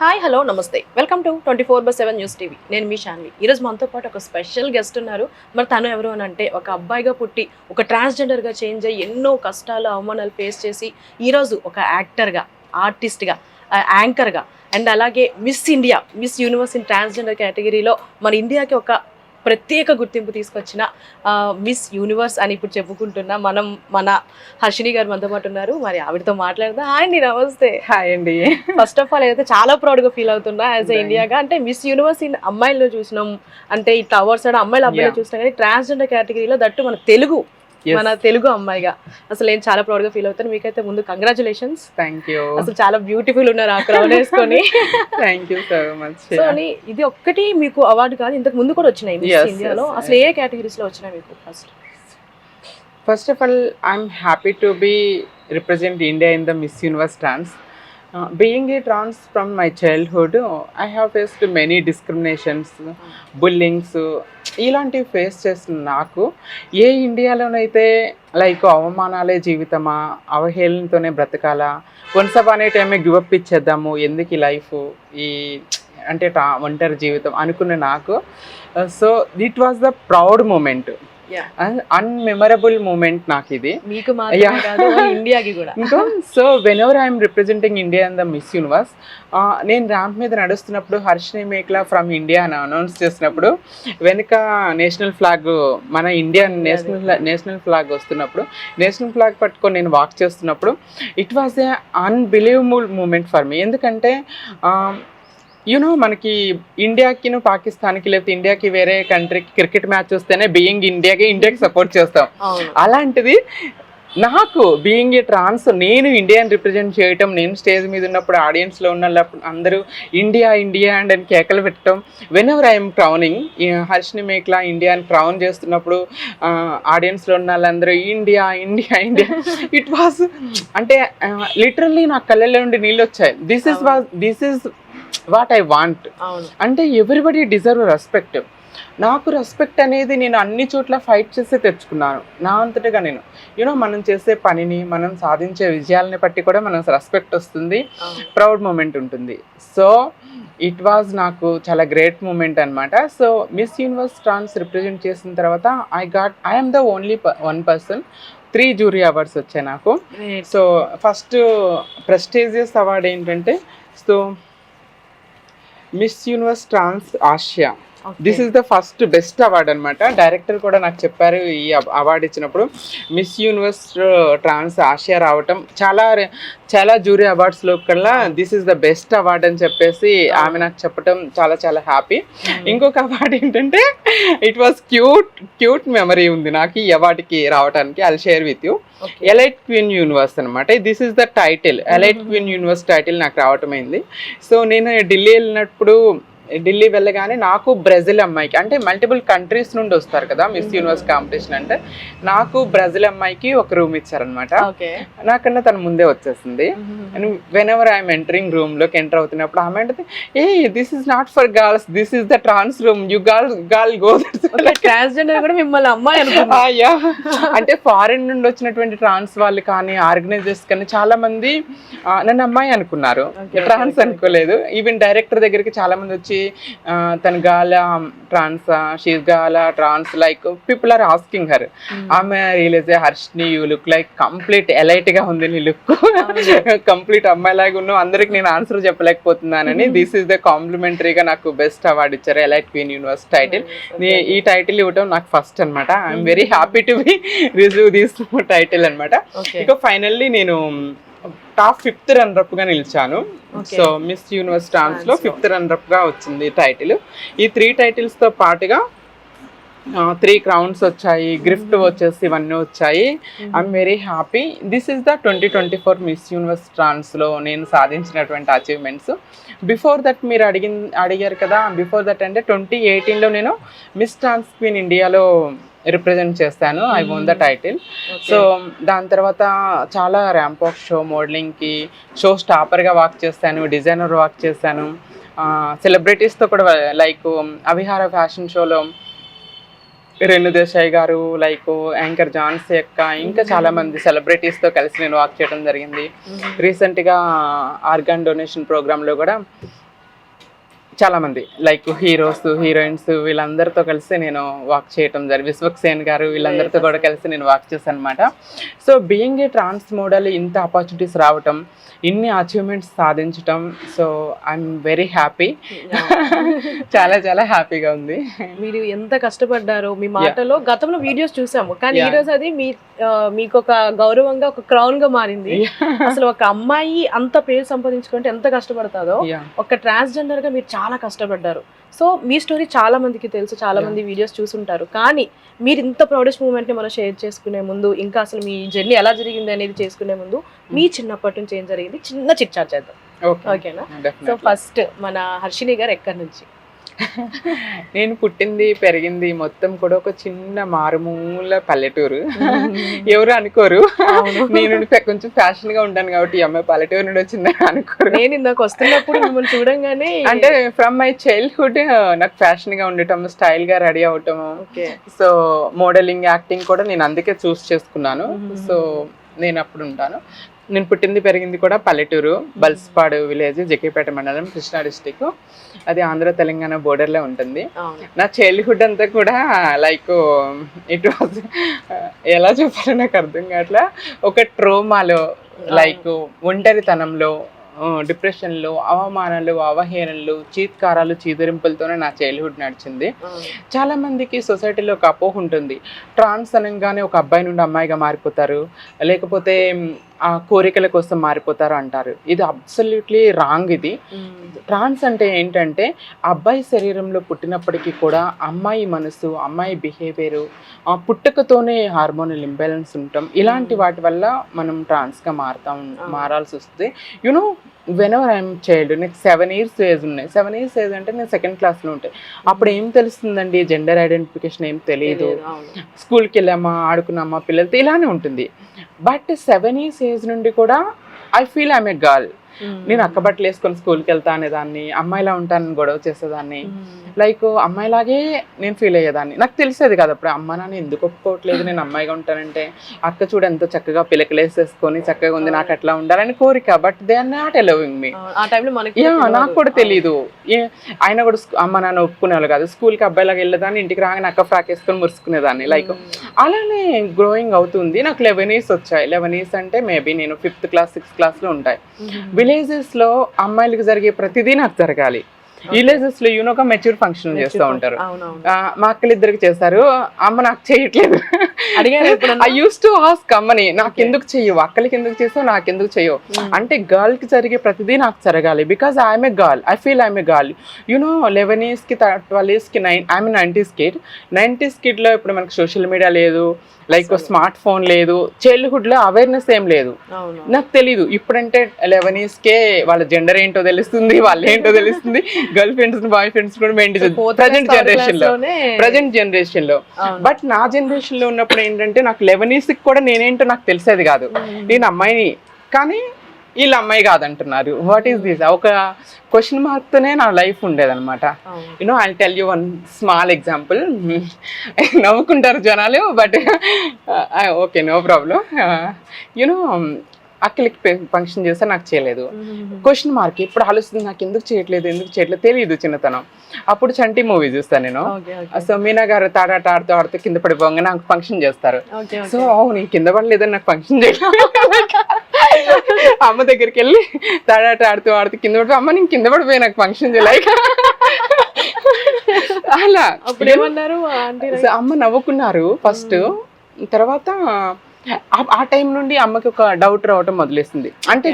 Hi hello నమస్తే welcome to 24/7 news TV. నేను మీ శాన్వి. ఈరోజు మనతో పాటు ఒక స్పెషల్ గెస్ట్ ఉన్నారు. మరి తను ఎవరు అని అంటే ఒక అబ్బాయిగా పుట్టి ఒక ట్రాన్స్జెండర్గా చేంజ్ అయ్యి ఎన్నో కష్టాలు అవమానాలు ఫేస్ చేసి ఈరోజు ఒక యాక్టర్గా, ఆర్టిస్ట్గా, యాంకర్గా అండ్ అలాగే miss India, miss universe in transgender కేటగిరీలో మన ఇండియాకి ఒక ప్రత్యేక గుర్తింపు తీసుకొచ్చిన మిస్ యూనివర్స్ అని ఇప్పుడు చెప్పుకుంటున్నా మన హర్షిని గారు మనతో పాటు ఉన్నారు. మరి ఆవిడతో మాట్లాడదా. హాయ్ అండి, నమస్తే. హాయ్ అండి. ఫస్ట్ ఆఫ్ ఆల్ అయితే చాలా ప్రౌడ్గా ఫీల్ అవుతున్నా యాజ్ ఎ ఇండియాగా. అంటే మిస్ యూనివర్స్ ఇన్ అమ్మాయిల్లో చూసినాం, అంటే ఇట్లా అవార్డ్స్ అమ్మాయిలు అబ్బాయిలు చూసినా కానీ ట్రాన్స్జెండర్ కేటగిరీలో దట్టు మన తెలుగు అమ్మాయిగా అసలు నేను చాలా ప్రౌడ్ గా ఫీల్ అవుతాను. మీకైతే ముందు కంగ్రాచులేషన్స్. Thank you. అసలు చాలా బ్యూటిఫుల్ ఉన్నారు ఆ క్రౌన్ వేసుకొని. Thank you so much. So ఇది ఒక్కటి మీకు అవార్డు కాదు, ఇంతకు ముందు కూడా వచ్చినాయి మిస్ ఇండియాలో. అసలు ఏ కేటగిరీస్ లో వచ్చినాయి మీకు? First of all I'm happy to be represent India in the Miss Universe Trans. Being a trans from my childhood, I have faced many discriminations, bullings, ఇలాంటివి ఫేస్ చేస్తున్న నాకు ఏ ఇండియాలోనైతే లైక్ అవమానాలే జీవితమా, అవహేళనతోనే బ్రతకాలా, వన్స్ అపాన్ ఏ టైమే give up ఇచ్చేద్దాము, ఎందుకు ఈ life, ఈ అంటే ఒంటరి జీవితం అనుకున్న నాకు, so it was the proud moment, unmemorable moment నాకు ఇది. మీకు ఇండియాకి కూడా. ఇంకా so whenever I'm representing India in the Miss Universe, నేను ర్యాంప్ మీద నడుస్తున్నప్పుడు హర్షిని మేక్లా ఫ్రమ్ ఇండియా అని అనౌన్స్ చేసినప్పుడు వెనుక నేషనల్ ఫ్లాగ్, మన ఇండియన్ నేషనల్ ఫ్లాగ్ వస్తున్నప్పుడు నేషనల్ ఫ్లాగ్ పట్టుకొని నేను వాక్ చేస్తున్నప్పుడు it was a unbelievable moment for me. ఎందుకంటే యూనో మనకి ఇండియాకి పాకిస్తాన్కి లేకపోతే ఇండియాకి వేరే కంట్రీకి క్రికెట్ మ్యాచ్ వస్తేనే ఇండియాకి సపోర్ట్ చేస్తాం. అలాంటిది నాకు బీయింగ్ ఏ ట్రాన్స్, నేను ఇండియాని రిప్రజెంట్ చేయటం, నేను స్టేజ్ మీద ఉన్నప్పుడు ఆడియన్స్లో ఉన్న అందరూ ఇండియా ఇండియా అండ్ అని కేకలు పెట్టడం, whenever I'm crowning, Harshini Mekla ఇండియాని క్రౌన్ చేస్తున్నప్పుడు ఆడియన్స్లో ఉన్న వాళ్ళందరూ India India India, it was అంటే లిటరల్లీ నా కళ్ళల్లో నుండి నీళ్ళు వచ్చాయి. This is what I want. అంటే ఎవ్రీబడి డిజర్వ్ రెస్పెక్ట్. నాకు రెస్పెక్ట్ అనేది నేను అన్ని చోట్ల ఫైట్ చేసి తెచ్చుకున్నాను నా అంతటగా. నేను మనం చేసే పనిని, మనం సాధించే విజయాలని బట్టి కూడా మనం రెస్పెక్ట్ వస్తుంది, ప్రౌడ్ మూమెంట్ ఉంటుంది. సో ఇట్ వాజ్ నాకు చాలా గ్రేట్ మూమెంట్ అనమాట. So Miss Universe Trans represent చేసిన తర్వాత I'm the only one person. 3 jury awards వచ్చాయి నాకు. సో ఫస్ట్ ప్రెస్టీజియస్ అవార్డ్ ఏంటంటే so Miss Universe Trans Asia. This is the first best award అనమాట. Director కూడా నాకు చెప్పారు ఈ అవార్డు ఇచ్చినప్పుడు, మిస్ యూనివర్స్ ట్రాన్స్ ఆసియా రావటం చాలా జ్యూరీ అవార్డ్స్లో కల్లా this is the best award అని చెప్పేసి ఆమె నాకు చెప్పటం చాలా చాలా హ్యాపీ. ఇంకొక అవార్డు ఏంటంటే ఇట్ వాస్ క్యూట్ మెమరీ ఉంది నాకు ఈ అవార్డుకి రావడానికి. I'll share with you. Elite queen universe అనమాట. This is the title, elite queen universe title నాకు రావటం అయింది. సో నేను ఢిల్లీ వెళ్ళగానే నాకు బ్రెజిల్ అమ్మాయికి, అంటే మల్టిపుల్ కంట్రీస్ నుండి వస్తారు కదా మిస్ యూనివర్స్ కాంపిటీషన్ అంటే, నాకు బ్రెజిల్ అమ్మాయికి ఒక రూమ్ ఇచ్చారనమాట. నాకన్నా తను ముందే వచ్చేసింది. And whenever I'm entering రూమ్లోకి ఎంటర్ అవుతున్నప్పుడు ఆమె అంటే, ఏ this is not for girls, this is the trans room, you girl go. Transgender కూడా మిమ్మల్ని అమ్మాయి అంటే ఫారిన్ నుండి వచ్చినటువంటి ట్రాన్స్ వాళ్ళు కానీ ఆర్గనైజర్స్ కానీ చాలా మంది నన్ను అమ్మాయి అనుకున్నారు, ట్రాన్స్ అనుకోలేదు. ఈవెన్ డైరెక్టర్ దగ్గరికి చాలా మంది వచ్చి తన గాలా ట్రాన్స్, షీస్ గాలా trans, like people are asking her. ఆమె realise Harshini you look like complete elite గా ఉంది నీ లుక్, కంప్లీట్ అమ్మాయిలాగా ఉన్నావు, అందరికి నేను ఆన్సర్ చెప్పలేకపోతున్నానని దిస్ ఈస్ ద కాంప్లిమెంటరీగా నాకు బెస్ట్ అవార్డు ఇచ్చారు, ఎలైట్ క్వీన్ యూనివర్స్ టైటిల్. ఈ టైటిల్ ఇవ్వటం నాకు ఫస్ట్ అనమాట. I'm very happy to be receive this title అనమాట. ఇక ఫైనల్లీ నేను టాప్ 5th రన్నరప్ గా నిలిచాను. సో మిస్ యూనివర్స్ ట్రాన్స్ లో 5th రన్నరప్ గా వచ్చింది టైటిల్. ఈ 3 టైటిల్స్ తో పాటుగా 3 క్రౌన్స్ వచ్చాయి, గిఫ్ట్ వచ్చేసి ఇవన్నీ వచ్చాయి. I'm very happy. This is the 2024 Miss Universe trans లో నేను సాధించినటువంటి అచీవ్మెంట్స్. బిఫోర్ దట్ మీరు అడిగారు కదా, బిఫోర్ దట్ అంటే 2018లో నేను మిస్ ట్రాన్స్ క్వీన్ ఇండియాలో రిప్రజెంట్ చేస్తాను. I won the title. So దాని తర్వాత చాలా ర్యాంప్ ఆఫ్ షో, మోడలింగ్కి, షో స్టాపర్గా వాక్ చేస్తాను, డిజైనర్ వాక్ చేశాను, సెలబ్రిటీస్తో కూడా లైక్ అవిహార ఫ్యాషన్ షోలో రేణు దేశాయ్ గారు, లైక్ యాంకర్ జాన్సీ అక్క, ఇంకా చాలా మంది సెలబ్రిటీస్తో కలిసి నేను వాక్ చేయడం జరిగింది. రీసెంట్గా ఆర్గాన్ డొనేషన్ ప్రోగ్రాంలో కూడా చాలా మంది లైక్ హీరోస్ హీరోయిన్స్ వీళ్ళందరితో కలిసి నేను వాక్ చేయటం జరిగింది. విశ్వక్సేన్ గారు వీళ్ళందరితో కూడా కలిసి నేను వాక్ చేశాను అనమాట. So being a trans model ఇంత ఆపర్చునిటీస్ రావటం, ఇన్ని అచీవ్మెంట్స్ సాధించటం, సో ఐఎమ్ వెరీ హ్యాపీ. చాలా చాలా హ్యాపీగా ఉంది. మీరు ఎంత కష్టపడ్డారో మీ మాటలో గతంలో వీడియోస్ చూసాము, కానీ ఈ రోజు అది మీకు ఒక గౌరవంగా ఒక క్రౌన్ గా మారింది. అసలు ఒక అమ్మాయి అంత పేరు సంపాదించుకుంటే ఎంత కష్టపడతాదో, ఒక ట్రాన్స్జెండర్ గా మీరు చాలా కష్టపడ్డారు. సో మీ స్టోరీ చాలా మందికి తెలుసు, చాలా మంది వీడియోస్ చూసుంటారు. కానీ మీరు ఇంత ప్రౌడెస్ట్ మూమెంట్ ని మనం షేర్ చేసుకునే ముందు, ఇంకా అసలు మీ జర్నీ ఎలా జరిగింది అనేది చేసుకునే ముందు, మీ చిన్నప్పటి నుంచి ఏం జరిగింది చిన్న చిట్ చాట్ చేద్దాం, ఓకేనా? సో ఫస్ట్ మన హర్షిని గారు ఎక్కడి నుంచి? నేను పుట్టింది పెరిగింది మొత్తం కూడా ఒక చిన్న మారుమూల పల్లెటూరు. ఎవరు అనుకోరు, నేను కొంచెం ఫ్యాషన్ గా ఉంటాను కాబట్టి ఈ అమ్మాయి పల్లెటూరు నుండి వచ్చింది అనుకోరు. నేను ఇందాక వస్తున్నప్పుడు మిమ్మల్ని చూడంగానే అంటే ఫ్రమ్ మై చైల్డ్హుడ్ నాకు ఫ్యాషన్ గా ఉండటం, స్టైల్ గా రెడీ అవటము, సో మోడలింగ్ యాక్టింగ్ కూడా నేను అందుకే చూస్ చేసుకున్నాను. సో నేను అప్పుడు ఉంటాను. నేను పుట్టింది పెరిగింది కూడా పల్లెటూరు, బల్స్పాడు విలేజ్, జగ్గేపేట మండలం, కృష్ణా డిస్టిక్. అది ఆంధ్ర తెలంగాణ బోర్డర్లో ఉంటుంది. నా చైల్డ్హుడ్ అంతా కూడా లైక్ ఇట్ వాజ్, ఎలా చెప్పాలో నాకు అర్థం కావట్లా, ఒక ట్రోమాలో, లైక్ ఒంటరితనంలో, డిప్రెషన్లో, అవమానాలు, అవహేళనలు, చీత్కారాలు, చీదరింపులతోనే నా చైల్డ్హుడ్ నడిచింది. చాలా మందికి సొసైటీలో ఒక అపోహ ఉంటుంది, ట్రాన్స్ అనగానే ఒక అబ్బాయి నుండి అమ్మాయిగా మారిపోతారు, లేకపోతే ఆ కోరికల కోసం మారిపోతారు అంటారు. ఇది అబ్సల్యూట్లీ రాంగ్. ఇది ట్రాన్స్ అంటే ఏంటంటే అబ్బాయి శరీరంలో పుట్టినప్పటికీ కూడా అమ్మాయి మనసు, అమ్మాయి బిహేవియరు, పుట్టుకతోనే హార్మోనల్ ఇంబ్యాలెన్స్ ఉంటాం, ఇలాంటి వాటి వల్ల మనం ట్రాన్స్గా మారాల్సి వస్తుంది. యునో వెనెవర్ ఐఎమ్ చైల్డ్, నాకు 7 years ఏజ్ ఉన్నాయి. 7 years ఏజ్ అంటే నేను 2nd classలో ఉంటాయి. అప్పుడు ఏం తెలుస్తుందండి, జెండర్ ఐడెంటిఫికేషన్ ఏం తెలియదు. స్కూల్కి వెళ్ళామా, ఆడుకున్నామా పిల్లలతో, ఇలానే ఉంటుంది. బట్ 7 years ఏజ్ నుండి కూడా I feel I'm a girl. నేను అక్కబట్టలు వేసుకొని స్కూల్కి వెళ్తా అనేదాన్ని, అమ్మాయిలా ఉంటానని గొడవ చేసేదాన్ని, లైక్ అమ్మాయిలాగే నేను ఫీల్ అయ్యేదాన్ని. నాకు తెలిసేది కాదు అప్పుడు, అమ్మ నాన్న ఎందుకు ఒప్పుకోవట్లేదు నేను అమ్మాయిగా ఉంటానంటే, అక్క చూడ ఎంతో చక్కగా పిలకలేసేసుకొని చక్కగా ఉంది, నాకు అట్లా ఉండాలని కోరిక. But they are not allowing me. నాకు కూడా తెలీదు, ఆయన కూడా అమ్మ నాన్న ఒప్పుకునేవాళ్ళు కాదు. స్కూల్కి అబ్బాయిలాగా వెళ్ళేదాన్ని, ఇంటికి రాగానే అక్క ఫ్రాక్ వేసుకొని మురుసుకునేదాన్ని. లైక్ అలానే గ్రోయింగ్ అవుతుంది. నాకు 11 years వచ్చాయి. 11 years అంటే మేబీ నేను 5th class 6th classలో ఉంటాయి. విలేజెస్ లో అమ్మాయిలకు జరిగే ప్రతిదీ నాకు జరగాలి. విలేజెస్ లో యూనోగా మెచ్యూర్ ఫంక్షన్ చేస్తూ ఉంటారు. మా అక్కలు ఇద్దరికి చేస్తారు, అమ్మ నాకు చేయట్లేదు. ఐ యూస్ టు ఆస్క్ అమ్మని, నాకు ఎందుకు చెయ్యవు, అక్కలకి ఎందుకు చేస్తావు, నాకు ఎందుకు చెయ్యవు అంటే, గర్ల్ కి జరిగే ప్రతిదీ నాకు జరగాలి. Because I'm a girl, I feel I'm a girl. You know 11 years కి 12 years కి I'm 90s kid. 90s kid లో ఇప్పుడు మనకు సోషల్ మీడియా లేదు, లైక్ స్మార్ట్ ఫోన్ లేదు, చైల్డ్హుడ్ లో అవేర్నెస్ ఏం లేదు. నాకు తెలీదు. ఇప్పుడంటే 11 years కే వాళ్ళ జెండర్ ఏంటో తెలుస్తుంది, వాళ్ళు ఏంటో తెలుస్తుంది, గర్ల్ ఫ్రెండ్స్ బాయ్ ఫ్రెండ్స్ కూడా ప్రజెంట్ జనరేషన్ లో. బట్ నా జనరేషన్ లో ఉన్నప్పుడు ఏంటంటే నాకు 11 years కి కూడా నేనేంటో నాకు తెలిసేది కాదు. నేను అమ్మాయిని, కానీ వీళ్ళు అమ్మాయి కాదంటున్నారు. What is this? ఒక క్వశ్చన్ మార్క్తోనే నా లైఫ్ ఉండేదన్నమాట. You know I tell you one small example. నవ్వుకుంటారు జనాలు, but okay, no problem. You know అక్కలకి ఫంక్షన్ చేస్తే నాకు చేయలేదు, క్వశ్చన్ మార్క్. ఇప్పుడు ఆలోచిస్తుంది, నాకు ఎందుకు చేయట్లేదు తెలియదు చిన్నతనం. అప్పుడు చంటి మూవీ చూస్తాను నేను. సో మీనా గారు తాడాట ఆడుతూ కింద పడిపోగా నాకు ఫంక్షన్ చేస్తారు. సో నేను కింద పడలేదని నాకు ఫంక్షన్ చేయలేదు. అమ్మ దగ్గరికి వెళ్ళి తాడాట ఆడుతూ కింద పడిపో, అమ్మ నేను కింద పడిపోయి నాకు ఫంక్షన్ చేయలేక అలా. అప్పుడు ఏమన్నారు, అమ్మ నవ్వుకున్నారు ఫస్ట్. తర్వాత ఆ టైం నుండి అమ్మకి ఒక డౌట్ రావటం మొదలేసింది. అంటే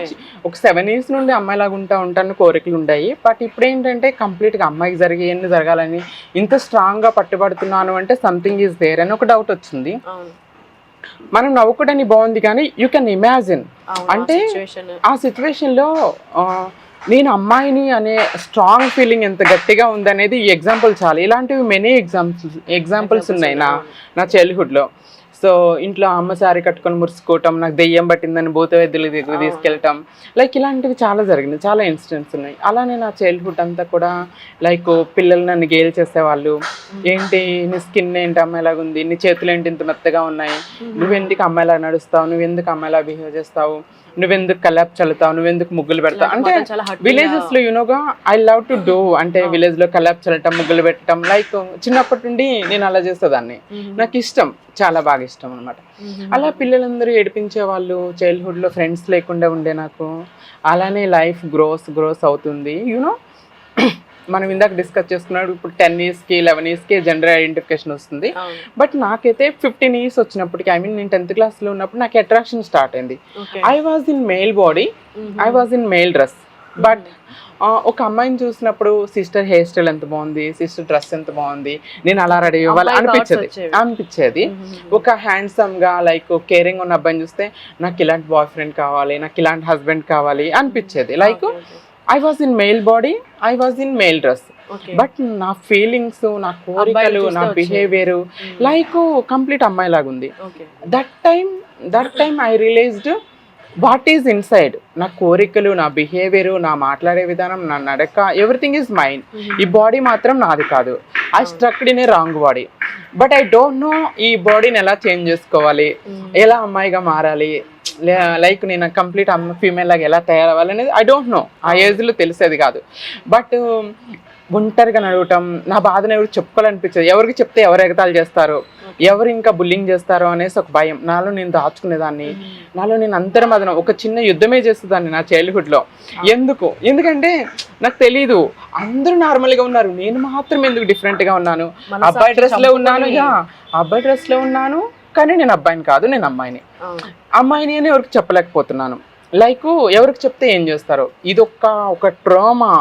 ఒక 7 years నుండి అమ్మాయిలాగా ఉంటాను కోరికలు ఉన్నాయి. బట్ ఇప్పుడు ఏంటంటే కంప్లీట్గా అమ్మాయికి ఎన్ని జరగాలని ఇంత స్ట్రాంగ్గా పట్టుబడుతున్నాను అంటే సంథింగ్ ఈజ్ దేర్ అని ఒక డౌట్ వచ్చింది. మనం నవ్వుకోవడానికి బాగుంది, కానీ యూ కెన్ ఇమాజిన్ అంటే ఆ సిచ్యువేషన్లో నేను అమ్మాయిని అనే స్ట్రాంగ్ ఫీలింగ్ ఎంత గట్టిగా ఉందనేది ఈ ఎగ్జాంపుల్ చాలు. ఇలాంటివి మెనీ ఎగ్జాంపుల్స్ ఉన్నాయి నా చైల్డ్హుడ్లో. సో ఇంట్లో అమ్మ సారీ కట్టుకొని మురుసుకోవటం, నాకు దెయ్యం పట్టిందని భూత వైద్యుల దగ్గర తీసుకెళ్ళటం, లైక్ ఇలాంటివి చాలా జరిగింది, చాలా ఇన్సిడెంట్స్ ఉన్నాయి. అలానే నా చైల్డ్హుడ్ అంతా కూడా లైక్ పిల్లలు నన్ను గేల్ చేసేవాళ్ళు. ఏంటి నీ స్కిన్ ఏంటి అమ్మాయిలాగా ఉంది, నీ చేతులు ఏంటి ఇంత మెత్తగా ఉన్నాయి, నువ్వెందుకు అమ్మాయిలా నడుస్తావు, నువ్వెందుకు అమ్మాయిలా బిహేవ్ చేస్తావు, నువ్వెందుకు కల్లాప్ చల్లుతావు, నువ్వెందుకు ముగ్గులు పెడతావు. అంటే విలేజెస్ లో యూనోగా ఐ లవ్ టు డూ, అంటే విలేజ్ లో కల్లాప్ చల్లటం, ముగ్గులు పెట్టడం, లైక్ చిన్నప్పటి నుండి నేను అలా చేసేదాన్ని. నాకు ఇష్టం, చాలా బాగా ఇష్టం అనమాట. అలా పిల్లలందరూ ఏడిపించే వాళ్ళు, చైల్డ్హుడ్ లో ఫ్రెండ్స్ లేకుండా ఉండే నాకు. అలానే లైఫ్ గ్రోస్ అవుతుంది యూనో. మనం ఇందాక డిస్కస్ చేసుకున్నాడు, ఇప్పుడు 10 yearsకి 11 yearsకి జెండర్ ఐడెంటిఫికేషన్ వస్తుంది. బట్ నాకైతే 15 years వచ్చినప్పటికి, ఐ మీన్ నేను 10th క్లాస్లో ఉన్నప్పుడు నాకు అట్రాక్షన్ స్టార్ట్ అయింది. I was in male body, I was in male dress. But ఒక అమ్మాయిని చూసినప్పుడు సిస్టర్ హెయిర్ స్టైల్ ఎంత బాగుంది, సిస్టర్ డ్రెస్ ఎంత బాగుంది, నేను అలా రెడీ అవ్వాలి అనిపించేది. ఒక హ్యాండ్సమ్ గా లైక్ కేరింగ్ ఉన్న అబ్బాయిని చూస్తే నాకు ఇలాంటి బాయ్ ఫ్రెండ్ కావాలి, నాకు ఇలాంటి హస్బెండ్ కావాలి అనిపించేది. Like I was in male body, I was in male dress. But నా ఫీలింగ్స్, నా కోరికలు, నా బిహేవియర్ లైక్ కంప్లీట్ అమ్మాయి లాగా ఉంది. That time I realised what is inside. నా కోరికలు, నా బిహేవియర్, నా మాట్లాడే విధానం, నా నడక, ఎవ్రీథింగ్ ఈజ్ మైండ్. ఈ బాడీ మాత్రం నాది కాదు. I strucked in a wrong body. But I don't know ఈ బాడీని ఎలా చేంజ్ చేసుకోవాలి, ఎలా అమ్మాయిగా మారాలి, లైక్ నేను కంప్లీట్ ఫీమేల్ లాగా ఎలా తయారవ్వాలి అనేది ఐ డోంట్ నో. ఆ ఏజ్లో తెలిసేది కాదు. బట్ ఒంటరిగా నడవటం, నా బాధను ఎవరు చెప్పుకోవాలనిపించదు. ఎవరికి చెప్తే ఎవరు ఎగతాలు చేస్తారు, ఎవరు ఇంకా బుల్లింగ్ చేస్తారో అనేసి ఒక భయం. నాలో నేను దాచుకునేదాన్ని, నాలో నేను అంతర్మదనం, ఒక చిన్న యుద్ధమే చేసేదాన్ని నా చైల్డ్హుడ్లో. ఎందుకంటే నాకు తెలీదు, అందరూ నార్మల్గా ఉన్నారు, నేను మాత్రం ఎందుకు డిఫరెంట్గా ఉన్నాను. అబ్బాయి డ్రెస్లో ఉన్నాను కానీ నేను అబ్బాయిని కాదు, నేను అమ్మాయిని అని ఎవరికి చెప్పలేకపోతున్నాను. లైక్ ఎవరికి చెప్తే ఏం చేస్తారు, ఇది ఒక ట్రామా,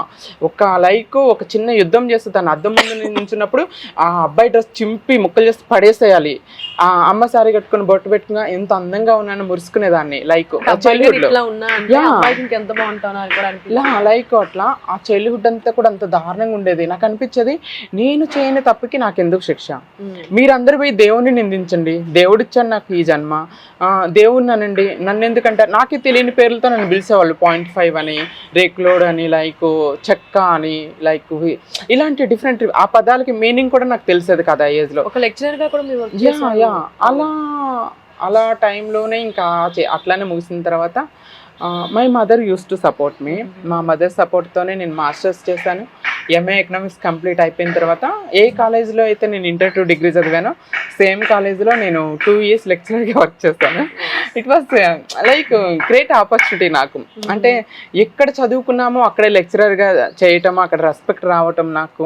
ఒక చిన్న యుద్ధం చేస్తే దాన్ని అద్దం ముందు నిల్చున్నప్పుడు ఆ అబ్బాయి డ్రెస్ చింపి ముక్కలు చేసి పడేసేయాలి. ఆ అమ్మ సారీ కట్టుకుని బొట్టు పెట్టుకుని ఎంత అందంగా ఉన్నాను మురుసుకునేదాన్ని. లైక్ చైల్డ్హుడ్ లో లైక్ అట్లా ఆ చైల్డ్హుడ్ అంతా కూడా అంత దారుణంగా ఉండేది. నాకు అనిపించేది, నేను చేయని తప్పుకి నాకు ఎందుకు శిక్ష, మీరందరూ పోయి దేవుణ్ణి నిందించండి, దేవుడిచ్చాను నాకు ఈ జన్మ, దేవుడిని అనండి, నన్ను ఎందుకంటే నాకే తెలియని పేర్లతో నన్ను పిలిచేవాళ్ళు. 0.5 అని, రేక్లోడ్ అని, లైక్ చెక్క అని, లైక్ ఇలాంటి డిఫరెంట్ ఆ పదాలకి మీనింగ్ కూడా నాకు తెలిసేది కదా ఏజ్ లో. ఒక లెక్చరర్ గా కూడా అలా టైంలోనే ఇంకా అట్లానే ముగిసిన తర్వాత my mother uses to support me. మా మదర్ సపోర్ట్తోనే నేను మాస్టర్స్ చేశాను. ఎంఏ ఎకనామిక్స్ కంప్లీట్ అయిపోయిన తర్వాత ఏ కాలేజ్లో అయితే నేను ఇంటర్ టు డిగ్రీ చదివానో సేమ్ కాలేజ్లో నేను 2 years లెక్చరర్గా వర్క్ చేస్తాను. It was like great opportunity నాకు. అంటే ఎక్కడ చదువుకున్నామో అక్కడే లెక్చరర్గా చేయటం, అక్కడ రెస్పెక్ట్ రావటం నాకు.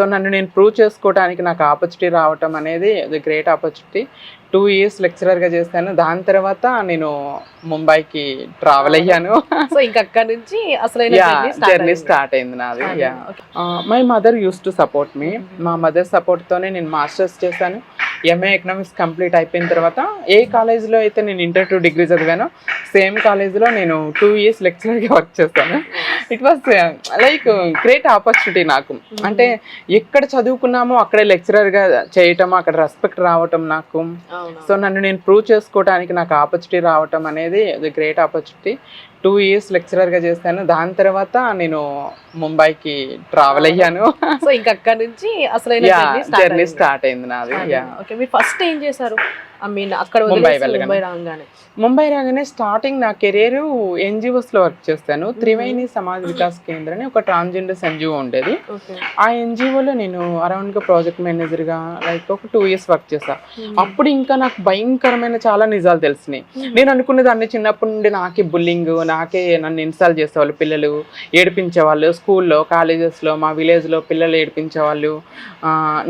సో నన్ను నేను ప్రూవ్ చేసుకోవడానికి నాకు ఆపర్చునిటీ రావటం అనేది గ్రేట్ ఆపర్చునిటీ. 2 years లెక్చరర్గా చేశాను. దాని తర్వాత నేను ముంబైకి ట్రావెల్ అయ్యాను. సో ఇంకా అక్కడి నుంచి అసలైన జర్నీ స్టార్ట్ అయింది నాది. My mother uses to support me. మా మదర్ సపోర్ట్తోనే నేను మాస్టర్స్ చేశాను. ఎంఏ ఎకనామిక్స్ కంప్లీట్ అయిపోయిన తర్వాత ఏ కాలేజ్లో అయితే నేను ఇంటర్ టు డిగ్రీ చదివానో సేమ్ కాలేజ్లో నేను 2 years లెక్చరర్గా వర్క్ చేస్తాను. It was like great opportunity నాకు. అంటే ఎక్కడ చదువుకున్నామో అక్కడే లెక్చరర్గా చేయటం, అక్కడ రెస్పెక్ట్ రావటం నాకు. సో నన్ను నేను ప్రూవ్ చేసుకోవడానికి నాకు ఆపర్చునిటీ రావటం అనేది గ్రేట్ ఆపర్చునిటీ. 2 years లెక్చరర్గా చేశాను. దాని తర్వాత నేను ముంబైకి ట్రావెల్ అయ్యాను. సో ఇంకా అక్కడి నుంచి అసలైన జర్నీ స్టార్ట్ అయింది నాది. మీరు ఫస్ట్ ఏం చేశారు? ఐ మీన్ అక్కడ ముంబై రాగానే స్టార్టింగ్ నా కెరీర్ ఎన్జిఓస్లో వర్క్ చేస్తాను. త్రివేణి సమాజ్ వికాస్ కేంద్ర అని ఒక ట్రాన్స్జెండర్స్ ఎన్జిఓ ఉండేది. ఆ ఎన్జిఓలో నేను అరౌండ్గా ప్రాజెక్ట్ మేనేజర్గా లైక్ ఒక 2 years వర్క్ చేశాను. అప్పుడు ఇంకా నాకు భయంకరమైన చాలా నిజాలు తెలిసినాయి. నేను అనుకునేదాన్ని చిన్నప్పటి నుండి నాకే బుల్లింగ్, నాకే నన్ను ఇన్స్టాల్ చేసేవాళ్ళు, పిల్లలు ఏడిపించేవాళ్ళు, స్కూల్లో కాలేజెస్లో మా విలేజ్లో పిల్లలు ఏడిపించేవాళ్ళు.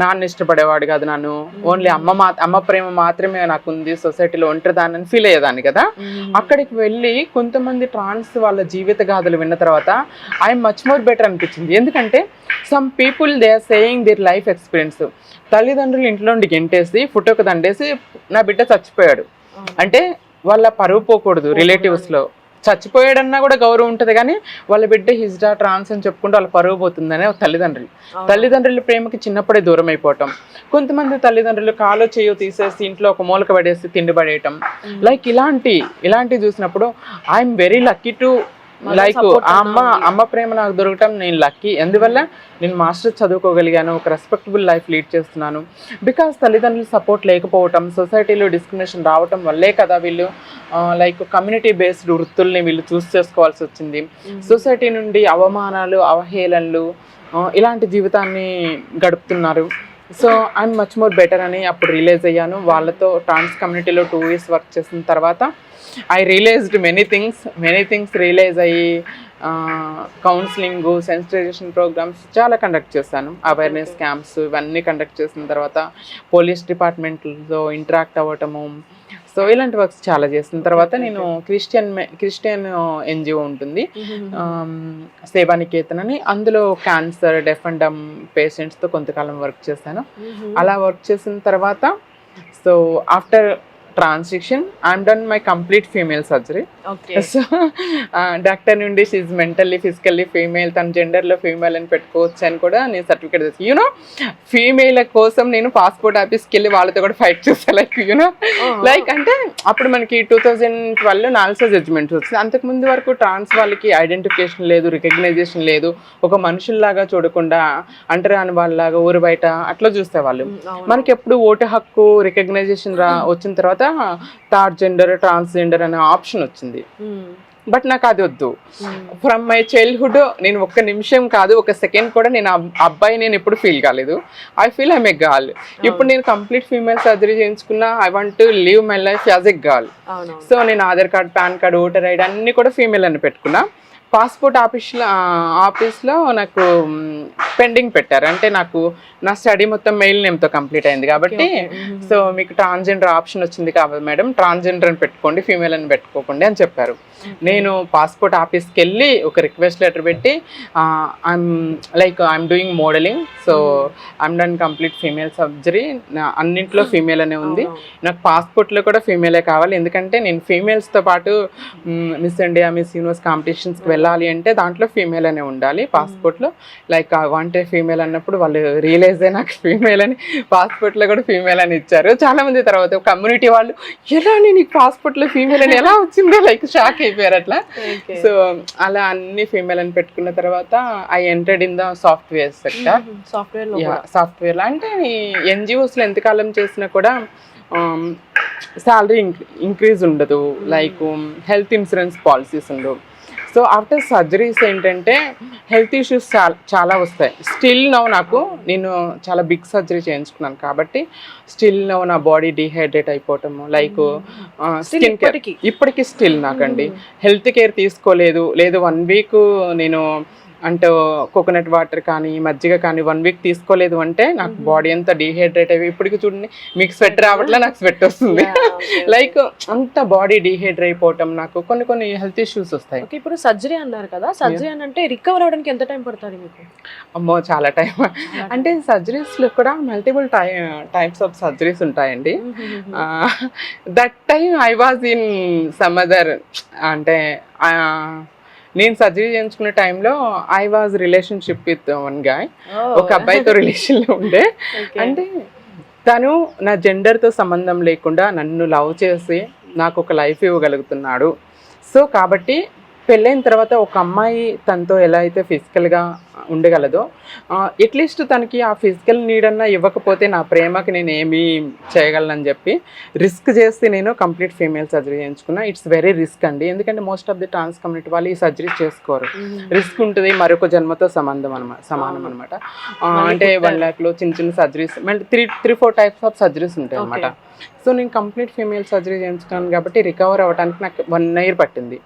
నాన్న ఇష్టపడేవాడు కాదు నన్ను, ఓన్లీ అమ్మ ప్రేమ మాత్రమే నాకు ఉంది, సొసైటీలో ఒంటరిదాన్ని ఫీల్ అయ్యేదాన్ని కదా. అక్కడికి వెళ్ళి కొంతమంది ట్రాన్స్ వాళ్ళ జీవిత గాథలు విన్న తర్వాత ఐఎమ్ మచ్ మోర్ బెటర్ అనిపించింది. ఎందుకంటే some people they are saying their life experience. తల్లిదండ్రులు ఇంట్లో నుండి గెంటేసి ఫోటోకి దండేసి నా బిడ్డ చచ్చిపోయాడు అంటే వాళ్ళ పరువు పోకూడదు రిలేటివ్స్లో, చచ్చిపోయాడన్నా కూడా గౌరవం ఉంటుంది, కానీ వాళ్ళ బిడ్డ హిజ్డా ట్రాన్స్ అని చెప్పుకుంటూ వాళ్ళ పరువు పోతుందనే తల్లిదండ్రుల ప్రేమకి చిన్నప్పుడే దూరం అయిపోవటం. కొంతమంది తల్లిదండ్రులు కాలో చేయో తీసేసి ఇంట్లో ఒక మూలక పడేసి తిండి పడేయటం, లైక్ ఇలాంటివి చూసినప్పుడు I'm very lucky to like అమ్మ ప్రేమ నాకు దొరకటం నేను లక్కీ. ఎందువల్ల నేను మాస్టర్స్ చదువుకోగలిగాను, ఒక రెస్పెక్టబుల్ లైఫ్ లీడ్ చేస్తున్నాను. బికాస్ తల్లిదండ్రులు సపోర్ట్ లేకపోవటం, సొసైటీలో డిస్క్రిమినేషన్ రావటం వల్లే కదా వీళ్ళు లైక్ కమ్యూనిటీ బేస్డ్ వృత్తుల్ని వీళ్ళు చూస్ చేసుకోవాల్సి వచ్చింది. సొసైటీ నుండి అవమానాలు, అవహేళనలు, ఇలాంటి జీవితాన్ని గడుపుతున్నారు. So I'm much more better అని అప్పుడు రియలైజ్ అయ్యాను. వాళ్ళతో ట్రాన్స్ కమ్యూనిటీలో 2 years వర్క్ చేసిన తర్వాత I realized many things realize అయ్యి కౌన్సిలింగ్, సెన్సిటైజేషన్ ప్రోగ్రామ్స్ చాలా కండక్ట్ చేశాను. అవేర్నెస్ క్యాంప్స్ ఇవన్నీ కండక్ట్ చేసిన తర్వాత పోలీస్ డిపార్ట్మెంట్తో ఇంటరాక్ట్ అవ్వటము, సో ఇలాంటి వర్క్స్ చాలా చేసిన తర్వాత నేను క్రిస్టియన్ ఎన్జిఓ ఉంటుంది సేవానికేతన్ అని, అందులో క్యాన్సర్, డెఫ్ అండ్ డమ్ పేషెంట్స్తో కొంతకాలం వర్క్ చేశాను. అలా వర్క్ చేసిన తర్వాత so after transition I'm done my complete female surgery. So doctor నుండి షీఈ్ మెంటల్లీ ఫిజికల్లీ ఫీమేల్, తన జెండర్లో ఫీమేల్ అని పెట్టుకోవచ్చు అని కూడా నేను సర్టిఫికేట్ తెచ్చి యూనో ఫీమేల్ కోసం నేను పాస్పోర్ట్ ఆఫీస్కి వెళ్ళి వాళ్ళతో కూడా ఫైట్ చేస్తాను. లైక్ యూనో లైక్ అంటే అప్పుడు మనకి 2012 నాల్సా జడ్జిమెంట్ వచ్చింది. అంతకుముందు వరకు ట్రాన్స్ వాళ్ళకి ఐడెంటిఫికేషన్ లేదు, రికగ్నైజేషన్ లేదు, ఒక మనుషుల్లాగా చూడకుండా అంటరాని వాళ్ళలాగా ఊరు బయట అట్లా చూసేవాళ్ళు. మనకి ఎప్పుడు ఓటు హక్కు రికగ్నైజేషన్ వచ్చిన తర్వాత థర్డ్ జెండర్, ట్రాన్స్జెండర్ అనే ఆప్షన్ వచ్చింది. బట్ నాకు అది వద్దు. ఫ్రమ్ మై చైల్డ్హుడ్ నేను ఒక్క నిమిషం కాదు, ఒక సెకండ్ కూడా నేను అబ్బాయి నేను ఎప్పుడు ఫీల్ కాలేదు. I feel I'm a girl. ఇప్పుడు నేను కంప్లీట్ ఫీమేల్ సర్జరీ చేయించుకున్నా. I want to live my life as a girl. So నేను Aadhaar card, PAN card, voter ID అన్ని కూడా ఫీమేల్ అని పెట్టుకున్నా. పాస్పోర్ట్ ఆఫీస్లో నాకు పెండింగ్ పెట్టారు. అంటే నాకు నా స్టడీ మొత్తం మెయిల్ నేమ్తో కంప్లీట్ అయింది కాబట్టి సో మీకు ట్రాన్స్జెండర్ ఆప్షన్ వచ్చింది కాబట్టి మేడం ట్రాన్స్జెండర్ అని పెట్టుకోండి, ఫీమేల్ అని పెట్టుకోకండి అని చెప్పారు. నేను పాస్పోర్ట్ ఆఫీస్కి వెళ్ళి ఒక రిక్వెస్ట్ లెటర్ పెట్టి I'm doing modelling, so I'm done complete female surgery, అన్నింట్లో ఫీమేల్ అనే ఉంది, నాకు పాస్పోర్ట్లో కూడా ఫీమేలే కావాలి. ఎందుకంటే నేను ఫీమేల్స్తో పాటు మిస్ ఇండియా, మిస్ యూనివర్స్ కాంపిటీషన్స్కి వెళ్ళాలి అంటే దాంట్లో ఫీమేల్ అనే ఉండాలి పాస్పోర్ట్లో. లైక్ వాంటే ఫీమేల్ అన్నప్పుడు వాళ్ళు రియలైజ్ అయ్యి నాకు ఫీమేల్ అని పాస్పోర్ట్లో కూడా ఫీమేల్ అని ఇచ్చారు. చాలామంది తర్వాత కమ్యూనిటీ వాళ్ళు ఎలా నీకు పాస్పోర్ట్లో ఫీమేల్ అని ఎలా వచ్చిందో లైక్ షాక్ అయిపోయారు అట్లా. సో అలా అన్ని ఫీమేల్ అని పెట్టుకున్న తర్వాత I entered in the software sector. Software అంటే ఎన్జిఓస్లో ఎంతకాలం చేసినా కూడా శాలరీ ఇంక్రీజ్ ఉండదు, లైక్ హెల్త్ ఇన్సూరెన్స్ పాలసీస్ ఉండవు. సో ఆఫ్టర్ సర్జరీస్ ఏంటంటే హెల్త్ ఇష్యూస్ చాలా వస్తాయి. స్టిల్ నాకు నేను చాలా బిగ్ సర్జరీ చేయించుకున్నాను కాబట్టి స్టిల్ నా బాడీ డిహైడ్రేట్ అయిపోవటము, లైక్ స్కిన్ కేర్ ఇప్పటికీ స్టిల్ నాకండి హెల్త్ కేర్ తీసుకోలేదు. 1 week నేను అంటే కోకోనట్ వాటర్ కానీ మజ్జిగ కానీ 1 week తీసుకోలేదు అంటే నాకు బాడీ అంతా డిహైడ్రేట్ అయ్యి ఇప్పటికి చూడండి మీకు స్వెట్ రావట్లే, నాకు స్వెట్ వస్తుంది. లైక్ అంత బాడీ డిహైడ్రేట్ అయిపోవటం, నాకు కొన్ని హెల్త్ ఇష్యూస్ వస్తాయి. ఇప్పుడు సర్జరీ అన్నారు కదా, సర్జరీ అని అంటే రికవర్ అవడానికి ఎంత టైం పడుతుంది మీకు? అమ్మో చాలా టైం. అంటే సర్జరీస్లో కూడా మల్టిపుల్ టైప్స్ ఆఫ్ సర్జరీస్ ఉంటాయండి. That time I was in some other, అంటే నేను సర్జరీ చేయించుకునే టైంలో I was relationship with 1 guy. ఒక అబ్బాయితో రిలేషన్లో ఉండే. అంటే తను నా జెండర్తో సంబంధం లేకుండా నన్ను లవ్ చేసి నాకు ఒక లైఫ్ ఇవ్వగలుగుతున్నాడు. సో కాబట్టి పెళ్ళైన తర్వాత ఒక అమ్మాయి తనతో ఎలా అయితే ఫిజికల్గా ఉండగలదో అట్లీస్ట్ తనకి ఆ ఫిజికల్ నీడ్ అన్నా ఇవ్వకపోతే నా ప్రేమకి నేను ఏమీ చేయగలనని చెప్పి రిస్క్ చేసి నేను కంప్లీట్ ఫీమేల్ సర్జరీ చేయించుకున్నా. ఇట్స్ వెరీ రిస్క్ అండి, ఎందుకంటే most of the trans community వాళ్ళు ఈ సర్జరీ చేసుకోరు. రిస్క్ ఉంటుంది, మరొక జన్మతో సమానం అనమాట. అంటే 1 lakh చిన్న సర్జరీస్, మళ్ళీ 3-4 types ఆఫ్ సర్జరీస్ ఉంటాయి అనమాట. సో నేను కంప్లీట్ ఫీమేల్ సర్జరీ చేయించుకున్నాను కాబట్టి రికవర్ అవ్వడానికి నాకు 1 year పట్టింది.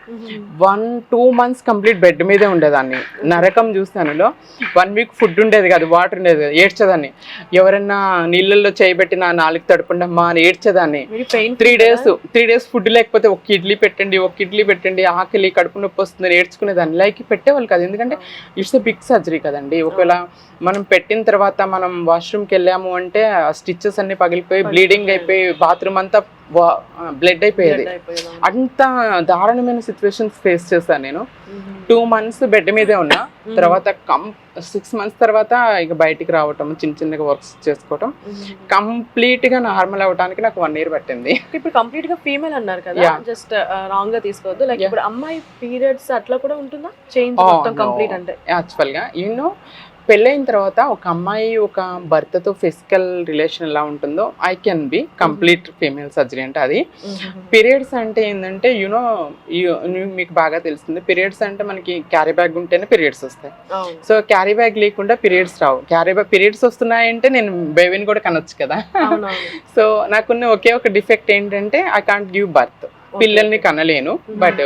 1-2 months కంప్లీట్ బెడ్ మీదే ఉండేదాన్ని, నరకం చూస్తాను. 1 week ఫుడ్ ఉండేది కాదు, వాటర్ ఉండేది కాదు, ఏడ్చేదాన్ని. ఎవరైనా నీళ్ళల్లో చేయబెట్టి నా 4 తడుపుండమ్మా అని ఏడ్చేదాన్ని. 3 days ఫుడ్ లేకపోతే ఒక ఇడ్లీ పెట్టండి, ఆకలి కడుపు నొప్పి వస్తుందని ఏడ్చుకునేదాన్ని. లైక్ పెట్టేవాళ్ళు కాదు, ఎందుకంటే ఇట్స్ ఎ బిగ్ సర్జరీ కదండి. ఒకవేళ మనం పెట్టిన తర్వాత మనం వాష్రూమ్కి వెళ్ళాము అంటే స్టిచెస్ అన్ని పగిలిపోయి బ్లీడింగ్ అయిపోయి బాత్రూమ్ అంతా బ్లడ్ అయిపోయేది. అంత దారుణమైన సిచ్యువేషన్స్ ఫేస్ చేశాను నేను. 2 months బెడ్ మీదే ఉన్నా. తర్వాత 6 months తర్వాత ఇక బయటికి రావటం, చిన్న చిన్నగా వర్క్స్ చేసుకోవటం, కంప్లీట్ గా నార్మల్ అవడానికి నాకు 1 year పట్టింది. ఇప్పుడు కంప్లీట్ గా ఫీమేల్ అన్నారు కదా, జస్ట్ రాంగ్ గా తీసుకోవద్దు. లైక్ ఇప్పుడు అమ్మాయి పీరియడ్స్ అట్లా కూడా ఉంటుందా చేంజ్ మొత్తం కంప్లీట్ అంటే? యాక్చువల్ గా పెళ్ళైన తర్వాత ఒక అమ్మాయి ఒక భర్తతో ఫిజికల్ రిలేషన్ ఎలా ఉంటుందో I can B complete female surgery అంటే అది. పీరియడ్స్ అంటే ఏంటంటే మీకు బాగా తెలుస్తుంది, పీరియడ్స్ అంటే మనకి క్యారీ బ్యాగ్ ఉంటేనే పీరియడ్స్ వస్తాయి. సో క్యారీ బ్యాగ్ లేకుండా పీరియడ్స్ రావు. పీరియడ్స్ వస్తున్నాయంటే నేను బేబీని కూడా కనొచ్చు కదా. సో నాకున్న ఒకే ఒక డిఫెక్ట్ ఏంటంటే ఐ కాంట్ గివ్ బర్త్, పిల్లల్ని కనలేను. బట్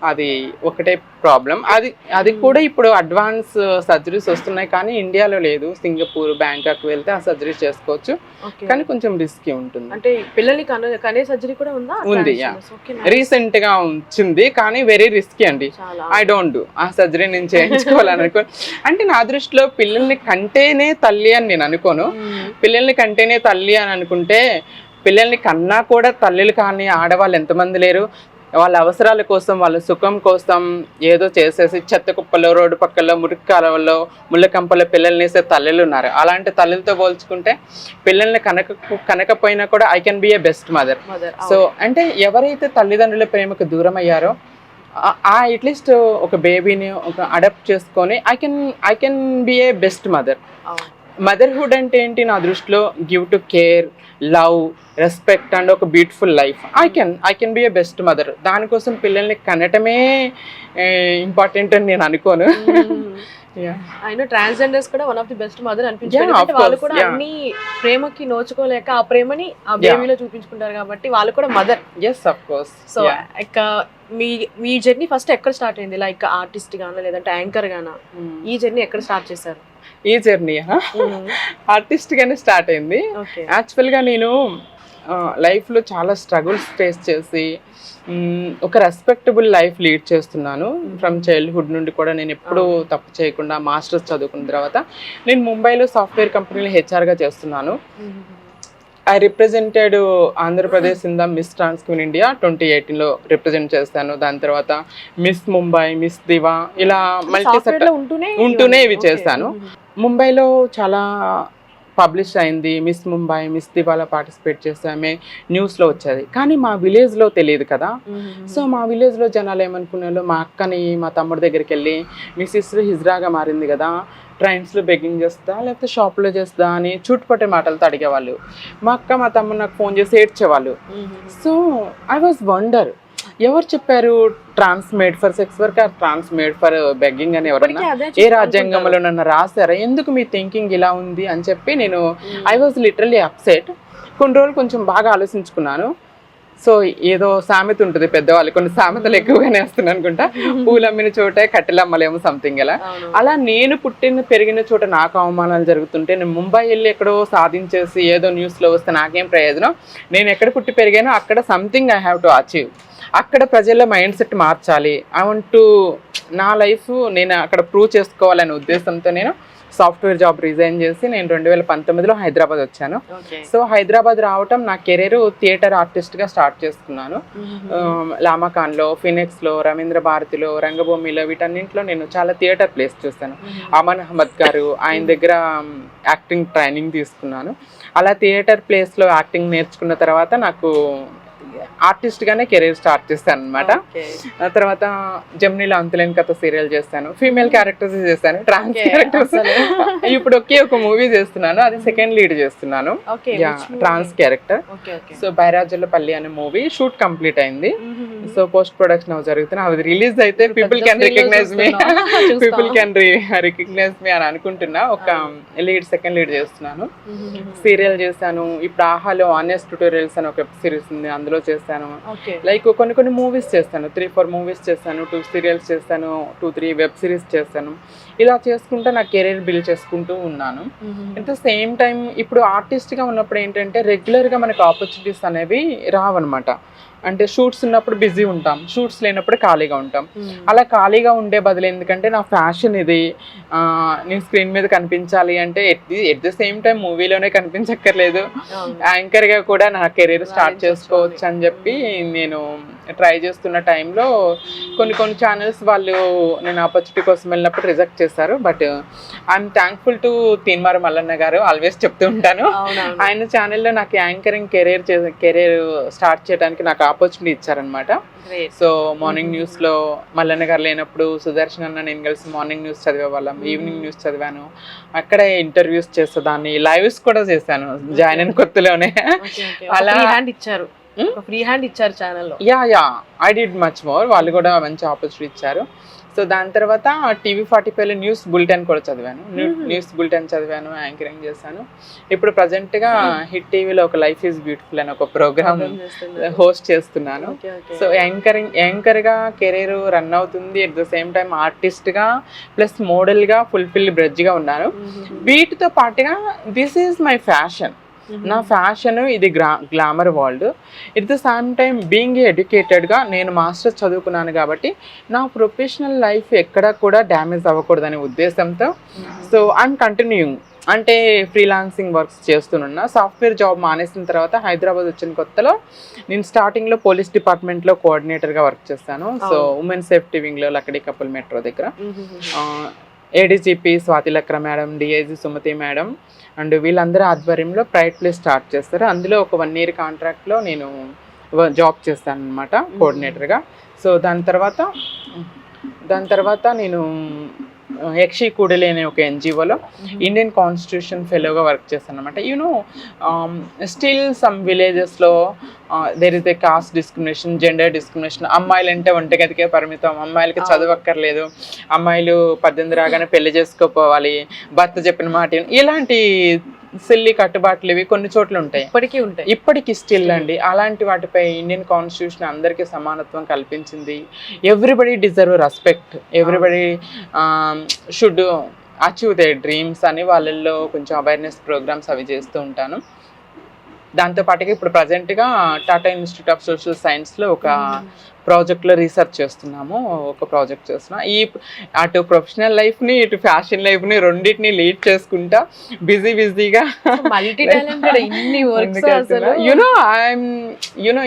అది ఒకటే ప్రాబ్లం. అది కూడా ఇప్పుడు అడ్వాన్స్ సర్జరీస్ వస్తున్నాయి, కానీ ఇండియాలో లేదు. సింగపూర్, బ్యాంకాక్ వెళ్తే ఆ సర్జరీ చేసుకోవచ్చు, కానీ కొంచెం రిస్కీ ఉంటుంది. అంటే పిల్లల్ని కనే సర్జరీ కూడా ఉందా? ఉంది, రీసెంట్ గా వచ్చింది, కానీ వెరీ రిస్కీ అండి. ఐ డోంట్ డూ ఆ సర్జరీ నేను చేయించుకోవాలనుకో. అంటే నా దృష్టిలో పిల్లల్ని కంటేనే తల్లి అని నేను అనుకోను. పిల్లల్ని కంటేనే తల్లి అని అనుకుంటే, పిల్లల్ని కన్నా కూడా తల్లులు కానీ ఆడవాళ్ళు ఎంతమంది లేరు. వాళ్ళ అవసరాల కోసం, వాళ్ళ సుఖం కోసం ఏదో చేసేసి చెత్త కుప్పలో, రోడ్డు పక్కల్లో, మురికి కాలువల్లో, ముళ్ళ కంపల్లో పిల్లల్ని వేసే తల్లులు ఉన్నారు. అలాంటి తల్లులతో పోల్చుకుంటే పిల్లల్ని కనకపోయినా కూడా I can be a best mother. So అంటే ఎవరైతే తల్లిదండ్రుల ప్రేమకు దూరం అయ్యారో అట్లీస్ట్ ఒక బేబీని ఒక అడాప్ట్ చేసుకొని I can be a best mother. Motherhood అంటే ఏంటి నా దృష్టిలో? Give to care, love, respect and ఒక beautiful life. I can be a best mother. దానికోసం పిల్లల్ని కనటమే ఇంపార్టెంట్ అని నేను అనుకోను. అయినా ట్రాన్స్జెండర్స్ కూడా one of the best mother అనిపించారు. వాళ్ళు కూడా అన్ని ప్రేమకి నోచుకోలేక ఆ ప్రేమని ఆ బేబీలో చూపించుకుంటారు కాబట్టి వాళ్ళు కూడా mother. yes of course. So ఇక మీ జర్నీ ఫస్ట్ ఎక్కడ స్టార్ట్ అయింది? లైక్ ఆర్టిస్ట్ గానా లేదంటే యాంకర్ గానా? ఈ జర్నీ ఎక్కడ స్టార్ట్ చేశారు? ఈ జర్నీ ఆర్టిస్ట్ గానే స్టార్ట్ అయింది. యాక్చువల్ గా నేను లైఫ్ లో చాలా స్ట్రగుల్స్ ఫేస్ చేసి ఒక రెస్పెక్టబుల్ లైఫ్ లీడ్ చేస్తున్నాను. ఫ్రమ్ చైల్డ్హుడ్ నుండి కూడా నేను ఎప్పుడూ తప్పు చేయకుండా మాస్టర్స్ చదువుకున్న తర్వాత నేను ముంబైలో సాఫ్ట్వేర్ కంపెనీలో హెచ్ఆర్గా చేస్తున్నాను. I represented Andhra Pradesh in the miss trans queen India 2018లో రిప్రజెంట్ చేస్తాను. దాని తర్వాత మిస్ ముంబై, మిస్ దివా, ఇలా మల్టీ సెక్టర్ ఉంటూనే ఇవి చేస్తాను. ముంబైలో చాలా పబ్లిష్ అయింది. మిస్ ముంబై, మిస్ దివాలో పార్టిసిపేట్ చేసామే, న్యూస్లో వచ్చేది. కానీ మా విలేజ్లో తెలియదు కదా. సో మా విలేజ్లో జనాలు ఏమనుకున్నారు, మా అక్కని మా తమ్ముడి దగ్గరికి వెళ్ళి మీ సిస్టర్ హిజ్రాగా మారింది కదా, ట్రైన్స్లో బెగ్గింగ్ చేస్తా లేకపోతే షాప్లో చేస్తా అని చుట్టుపట్టే మాటలతో అడిగేవాళ్ళు. మా అక్క మా తమ్ముడు నాకు ఫోన్ చేసి ఏడ్చేవాళ్ళు. సో ఐ వాజ్ వండర్, ఎవరు చెప్పారు trans made for sex work or trans made for begging అని ఎవరన్నా ఏ రాజ్యాంగంలో నన్ను రాశారా? ఎందుకు మీ థింకింగ్ ఇలా ఉంది అని చెప్పి నేను ఐ వాజ్ లిటరలీ అప్సెట్. కొన్ని రోజులు కొంచెం బాగా ఆలోచించుకున్నాను. సో ఏదో సామెత ఉంటుంది పెద్దవాళ్ళు, కొన్ని సామెతలు ఎక్కువగానే వస్తున్నాయి అనుకుంటా, పూలమ్మిన చోటే కట్టెలమ్మలేమో సంథింగ్ అలా నేను పెరిగిన చోట నాకు అవమానాలు జరుగుతుంటే నేను ముంబై వెళ్ళి ఎక్కడో సాధించేసి ఏదో న్యూస్లో వస్తే నాకేం ప్రయోజనం? నేను ఎక్కడ పుట్టి పెరిగానో అక్కడ something I have to achieve. అక్కడ ప్రజల మైండ్ సెట్ మార్చాలి. ఐ వాంట్ టు నా లైఫ్ నేను అక్కడ ప్రూవ్ చేసుకోవాలనే ఉద్దేశంతో నేను సాఫ్ట్వేర్ జాబ్ రిజైన్ చేసి నేను 2019లో హైదరాబాద్ వచ్చాను. సో హైదరాబాద్ రావటం నా కెరీర్ థియేటర్ ఆర్టిస్ట్గా స్టార్ట్ చేసుకున్నాను. లామాకాన్లో, ఫినిక్స్లో, రవీంద్ర భారతిలో, రంగభూమిలో, వీటన్నింటిలో నేను చాలా థియేటర్ ప్లేస్ చూస్తాను. అమన్ అహ్మద్ గారు, ఆయన దగ్గర యాక్టింగ్ ట్రైనింగ్ తీసుకున్నాను. అలా థియేటర్ ప్లేస్లో యాక్టింగ్ నేర్చుకున్న తర్వాత నాకు ఆర్టిస్ట్గానే కెరీర్ స్టార్ట్ చేస్తాను అనమాట. తర్వాత జమ్నీలో అంతులేని కథ సీరియల్ చేస్తాను, ఫీమేల్ క్యారెక్టర్స్ చేస్తాను, ట్రాన్స్ క్యారెక్టర్స్. ఇప్పుడు ఒకే ఒక మూవీ చేస్తున్నాను, అది సెకండ్ లీడ్ చేస్తున్నాను, ట్రాన్స్ క్యారెక్టర్. సో బైరాజులపల్లి అనే మూవీ షూట్ కంప్లీట్ అయింది. సో పోస్ట్ ప్రొడక్షన్ జరుగుతుంది. అది రిలీజ్ అయితే పీపుల్ కెన్ రికగ్నైజ్ మీ అని అనుకుంటున్నా. ఒక సెకండ్ లీడ్ చేస్తున్నాను, సీరియల్ చేస్తాను. ఇప్పుడు ఆహాలో ఆనెస్ట్ ట్యూటోరియల్స్ అని ఒక వెబ్ సిరీస్ ఉంది, అందులో చేస్తాను. లైక్ కొన్ని మూవీస్ చేస్తాను, 3-4 మూవీస్ చేస్తాను, 2 సీరియల్స్ చేస్తాను, 2-3 వెబ్ సిరీస్ చేస్తాను. ఇలా చేసుకుంటూ నా కెరీర్ బిల్డ్ చేసుకుంటూ ఉన్నాను. అట్ ద సేమ్ టైం ఇప్పుడు ఆర్టిస్ట్గా ఉన్నప్పుడు ఏంటంటే రెగ్యులర్గా మనకు ఆపర్చునిటీస్ అనేవి రావన్నమాట. అంటే షూట్స్ ఉన్నప్పుడు బిజీ ఉంటాం, షూట్స్ లేనప్పుడు ఖాళీగా ఉంటాం. అలా ఖాళీగా ఉండే బదులు ఎందుకంటే నా ఫ్యాషన్ ఇది, నేను స్క్రీన్ మీద కనిపించాలి అంటే ఎట్ ద సేమ్ టైం మూవీలోనే కనిపించక్కర్లేదు, యాంకర్గా కూడా నా కెరీర్ స్టార్ట్ చేసుకోవచ్చు అని చెప్పి నేను ట్రై చేస్తున్న టైంలో కొన్ని ఛానల్స్ వాళ్ళు నేను ఆపర్చునిటీ కోసం వెళ్ళినప్పుడు రిజెక్ట్ చేశారు. But I'm thankful to Teenmaar Mallanna garu, always చెప్తూ ఉంటాను. ఆయన ఛానల్లో నాకు యాంకరింగ్ కెరీర్ స్టార్ట్ చేయడానికి నాకు ఆపర్చునిటీ ఇచ్చారనమాట. సో మార్నింగ్ న్యూస్లో మల్లన్న గారు లేనప్పుడు సుదర్శన్ అన్న నేను కలిసి మార్నింగ్ న్యూస్ చదివే వాళ్ళం, ఈవినింగ్ న్యూస్ చదివాను, అక్కడే ఇంటర్వ్యూస్ చేసేదాన్ని, లైవ్స్ కూడా చేశాను జాయిన్ అయిన కొత్తలోనే. అలా ఇచ్చారు, ఫ్రీ హ్యాండ్ ఇచ్చారు ఛానల్లో. Yeah I did much more, వాళ్ళు కూడా మంచి ఆపర్చునిటీ ఇచ్చారు. సో దాని తర్వాత TV45లో న్యూస్ బులెటిన్ కూడా చదివాను, న్యూస్ బులెటిన్ చదివాను, యాంకరింగ్ చేశాను. ఇప్పుడు ప్రజెంట్గా హిట్ టీవీలో ఒక లైఫ్ ఈజ్ బ్యూటిఫుల్ అని ఒక ప్రోగ్రామ్ హోస్ట్ చేస్తున్నాను. సో యాంకర్గా కెరీర్ రన్ అవుతుంది, అట్ ద సేమ్ టైం ఆర్టిస్ట్గా ప్లస్ మోడల్గా ఫుల్ఫిల్ బ్రెడ్జ్గా ఉన్నాను. వీటితో పాటుగా దిస్ ఈజ్ మై ఫ్యాషన్, నా ఫ్యాషన్ ఇది glamour world. At the same time being ఎడ్యుకేటెడ్గా నేను మాస్టర్స్ చదువుకున్నాను కాబట్టి నా ప్రొఫెషనల్ లైఫ్ ఎక్కడ కూడా డ్యామేజ్ అవ్వకూడదనే ఉద్దేశంతో సో ఐఎమ్ కంటిన్యూయింగ్, అంటే ఫ్రీలాన్సింగ్ వర్క్స్ చేస్తున్నా. సాఫ్ట్వేర్ జాబ్ మానేసిన తర్వాత హైదరాబాద్ వచ్చిన కొత్తలో నేను స్టార్టింగ్లో పోలీస్ డిపార్ట్మెంట్లో కోఆర్డినేటర్గా వర్క్ చేస్తాను. సో ఉమెన్ సేఫ్టీ వింగ్లో లక్కడి కపుల్ మెట్రో దగ్గర ADGP Swati Lakra madam, DIG Sumathi madam and వీళ్ళందరూ ఆధ్వర్యంలో ప్రైడ్ ప్లేస్ స్టార్ట్ చేస్తారు. అందులో ఒక 1 year కాంట్రాక్ట్లో నేను జాబ్ చేస్తాను అనమాట కోఆర్డినేటర్గా. సో దాని తర్వాత నేను యక్షి కూడలి అనే ఒక NGOలో ఇండియన్ కాన్స్టిట్యూషన్ ఫెలోగా వర్క్ చేస్తాను అనమాట. స్టిల్ సమ్ విలేజెస్లో there is a caste discrimination, gender discrimination. అమ్మాయిలు అంటే వంటగదికే పరిమితం, అమ్మాయిలకి చదవక్కర్లేదు, అమ్మాయిలు 18 రాగానే పెళ్లి చేసుకోపోవాలి, భర్త చెప్పిన మాట, ఇలాంటి సిల్లీ కట్టుబాట్లు ఇవి కొన్ని చోట్ల ఉంటాయి, ఇప్పటికీ స్టిల్ అండి. అలాంటి వాటిపై ఇండియన్ కాన్స్టిట్యూషన్ అందరికీ సమానత్వం కల్పించింది. Everybody deserve respect, everybody should achieve there dreams అని వాళ్ళల్లో కొంచెం అవేర్నెస్ ప్రోగ్రామ్స్ అవి చేస్తూ ఉంటాను. దాంతోపాటుగా ఇప్పుడు ప్రజెంట్గా టాటా ఇన్స్టిట్యూట్ ఆఫ్ సోషల్ సైన్స్లో ఒక ప్రాజెక్ట్లో రీసెర్చ్ చేస్తున్నాము, ఈ అటు ప్రొఫెషనల్ లైఫ్ని ఇటు ఫ్యాషన్ లైఫ్ని రెండింటిని లీడ్ చేసుకుంటా బిజీగా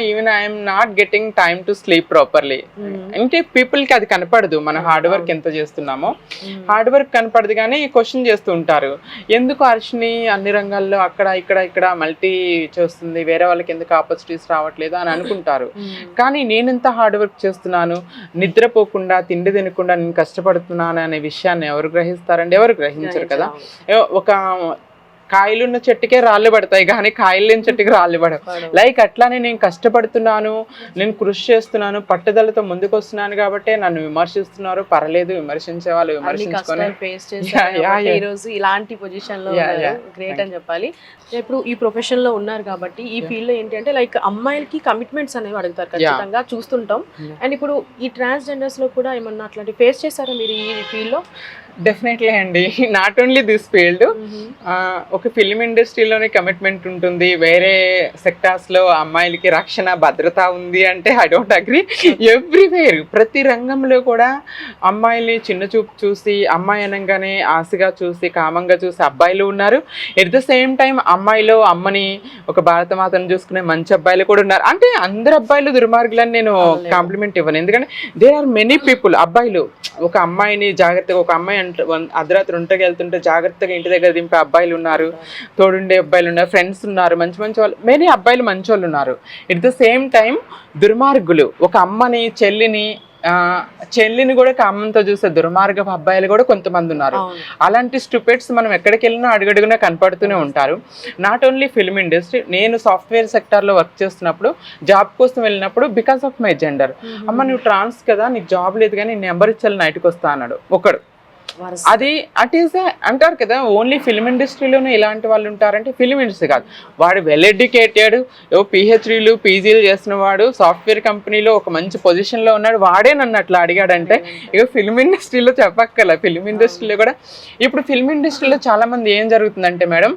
even I'm not getting time to sleep properly. అంటే పీపుల్కి అది కనపడదు, మన హార్డ్ వర్క్ ఎంత చేస్తున్నామో, హార్డ్ వర్క్ కనపడదు కానీ క్వశ్చన్ చేస్తూ ఉంటారు, ఎందుకు అర్షిని అన్ని రంగాల్లో అక్కడ ఇక్కడ మల్టీ చేస్తుంది, వేరే వాళ్ళకి ఎందుకు ఆపర్చునిటీస్ రావట్లేదు అని అనుకుంటారు. కానీ నేనెంత హార్డ్ వర్క్ చేస్తున్నాను, నిద్రపోకుండా తిండి తినకుండా నేను కష్టపడుతున్నాను అనే విషయాన్ని ఎవరు గ్రహిస్తారండి? ఎవరు గ్రహించరు కదా. ఒక కాయలున్న చెట్టుకే రాళ్ళు పడతాయి కానీ కాయలు లేని చెట్టుకి రాళ్ళు పడవు. లైక్ అట్లానే నేను కష్టపడుతున్నాను, నేను కృషి చేస్తున్నాను, పట్టుదలతో ముందుకు వస్తున్నాను కాబట్టి నన్ను విమర్శిస్తున్నారు, పర్లేదు, విమర్శించే వాళ్ళు విమర్శించుకొని ఇలాంటి పొజిషన్ లో గ్రేట్ అని చెప్పాలి. ఇప్పుడు ఈ ప్రొఫెషన్ లో ఉన్నారు కాబట్టి ఈ ఫీల్డ్ లో ఏంటంటే లైక్ అమ్మాయిలకి కమిట్మెంట్స్ అనేవి అడుగుతారు ఖచ్చితంగా, చూస్తుంటాం. అండ్ ఇప్పుడు ఈ ట్రాన్స్జెండర్స్ లో కూడా ఏమన్నా అట్లాంటి ఫేస్ చేశారా మీరు ఈ ఫీల్డ్ లో? డెఫినెట్లీ అండి, నాట్ ఓన్లీ దిస్ ఫీల్డ్. ఒక ఫిల్మ్ ఇండస్ట్రీలోనే కమిట్మెంట్ ఉంటుంది, వేరే సెక్టార్స్లో అమ్మాయిలకి రక్షణ భద్రత ఉంది అంటే ఐ డోంట్ అగ్రీ. ఎవ్రీవేర్ ప్రతి రంగంలో కూడా అమ్మాయిల్ని చిన్న చూపు చూసి, అమ్మాయి అనగానే ఆశగా చూసి, కామంగా చూసి అబ్బాయిలు ఉన్నారు. ఎట్ ద సేమ్ టైం అమ్మాయిలో అమ్మని, ఒక భారతమాతను చూసుకునే మంచి అబ్బాయిలు కూడా ఉన్నారు. అంటే అందరు అబ్బాయిలు దుర్మార్గులని నేను కాంప్లిమెంట్ ఇవ్వను, ఎందుకంటే దేర్ ఆర్ మెనీ పీపుల్. అబ్బాయిలు ఒక అమ్మాయిని జాగ్రత్తగా, ఒక అమ్మాయి అర్ధరాత్రి ఒంటరికి వెళ్తుంటే జాగ్రత్తగా ఇంటి దగ్గర దింపే అబ్బాయిలు ఉన్నారు, తోడుండే అబ్బాయిలు ఉన్నారు, ఫ్రెండ్స్ ఉన్నారు, మంచి వాళ్ళు, మెనీ అబ్బాయిలు మంచి వాళ్ళు ఉన్నారు. ఎట్ ద సేమ్ టైం దుర్మార్గులు, ఒక అమ్మని చెల్లిని కూడా కామంతో చూసే దుర్మార్గపు అబ్బాయిలు కూడా కొంతమంది ఉన్నారు. అలాంటి స్టూపిడ్స్ మనం ఎక్కడికి వెళ్ళినా అడుగడుగునా కనపడుతూనే ఉంటారు. నాట్ ఓన్లీ ఫిల్మ్ ఇండస్ట్రీ, నేను సాఫ్ట్వేర్ సెక్టార్లో వర్క్ చేస్తున్నప్పుడు, జాబ్ కోసం వెళ్ళినప్పుడు, బికాస్ ఆఫ్ మై జెండర్, అమ్మ నువ్వు ట్రాన్స్ కదా, నీకు జాబ్ లేదు కానీ నీ నెంబర్ ఇచ్చాలి నైట్కి వస్తా అన్నాడు ఒకడు. అది ఈస్ అంటారు కదా, ఓన్లీ ఫిల్మ్ ఇండస్ట్రీలోనే ఇలాంటి వాళ్ళు ఉంటారంటే ఫిల్మ్ ఇండస్ట్రీ కాదు, వాడు వెల్ ఎడ్యుకేటెడ్, PhDలు PGలు చేసిన వాడు సాఫ్ట్వేర్ కంపెనీలో ఒక మంచి పొజిషన్లో ఉన్నాడు, వాడే నన్ను అట్లా అడిగాడంటే ఇక ఫిల్మ్ ఇండస్ట్రీలో చెప్పక్కల. ఫిల్మ్ ఇండస్ట్రీలో కూడా ఇప్పుడు ఫిల్మ్ ఇండస్ట్రీలో చాలామంది ఏం జరుగుతుందంటే మేడం,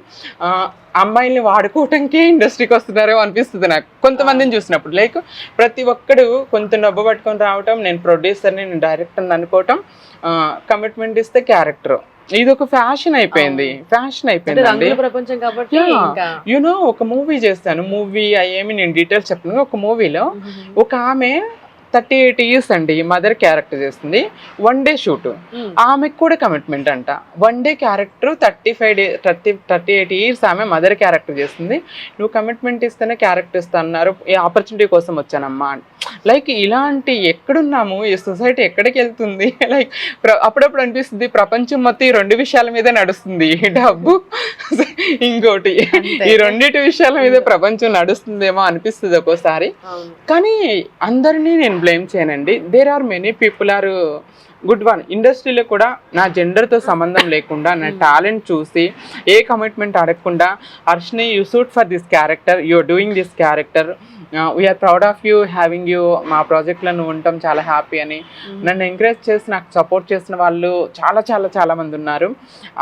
అమ్మాయిల్ని వాడుకోవటానికే ఇండస్ట్రీకి వస్తున్నారో అనిపిస్తుంది నాకు కొంతమందిని చూసినప్పుడు. లైక్ ప్రతి ఒక్కడు కొంత నవ్వు పట్టుకొని రావటం, నేను ప్రొడ్యూసర్ని, నేను డైరెక్టర్ని అనుకోవటం, కమిట్మెంట్ ఇస్తే క్యారెక్టర్, ఇది ఒక ఫ్యాషన్ అయిపోయింది. ప్రపంచం కాబట్టి యూనో ఒక మూవీ చేస్తాను, మూవీ అయ్యేమి నేను డీటెయిల్స్ చెప్పను. ఒక మూవీలో ఒక ఆమె 38 years అండి మదర్ క్యారెక్టర్ చేస్తుంది, 1 day షూట్. ఆమెకు కూడా కమిట్మెంట్ అంట. 1 day క్యారెక్టర్ 38 years ఆమె మదర్ క్యారెక్టర్ చేస్తుంది. నువ్వు కమిట్మెంట్ ఇస్తేనే క్యారెక్టర్ ఇస్తా అన్నారు, ఈ ఆపర్చునిటీ కోసం వచ్చానమ్మా. లైక్ ఇలాంటి ఎక్కడున్నాము, ఈ సొసైటీ ఎక్కడికి వెళ్తుంది? లైక్ అప్పుడప్పుడు అనిపిస్తుంది ప్రపంచం మొత్తం ఈ 2 విషయాల మీద నడుస్తుంది, డబ్బు ఇంకోటి, ఈ 2 విషయాల మీద ప్రపంచం నడుస్తుందేమో అనిపిస్తుంది ఒక్కోసారి. కానీ అందరినీ నేను బ్లేమ్ చేయనండి. There are many people are good one. ఇండస్ట్రీలో కూడా నా జెండర్తో సంబంధం లేకుండా నా టాలెంట్ చూసి ఏ కమిట్మెంట్ అడగకుండా, Harshini you suit for this character, you are doing this character, we're proud of you, having you, మా ప్రాజెక్ట్లో నువ్వు ఉండటం చాలా హ్యాపీ అని నన్ను ఎంకరేజ్ చేసి నాకు సపోర్ట్ చేసిన వాళ్ళు చాలా చాలా చాలా మంది ఉన్నారు.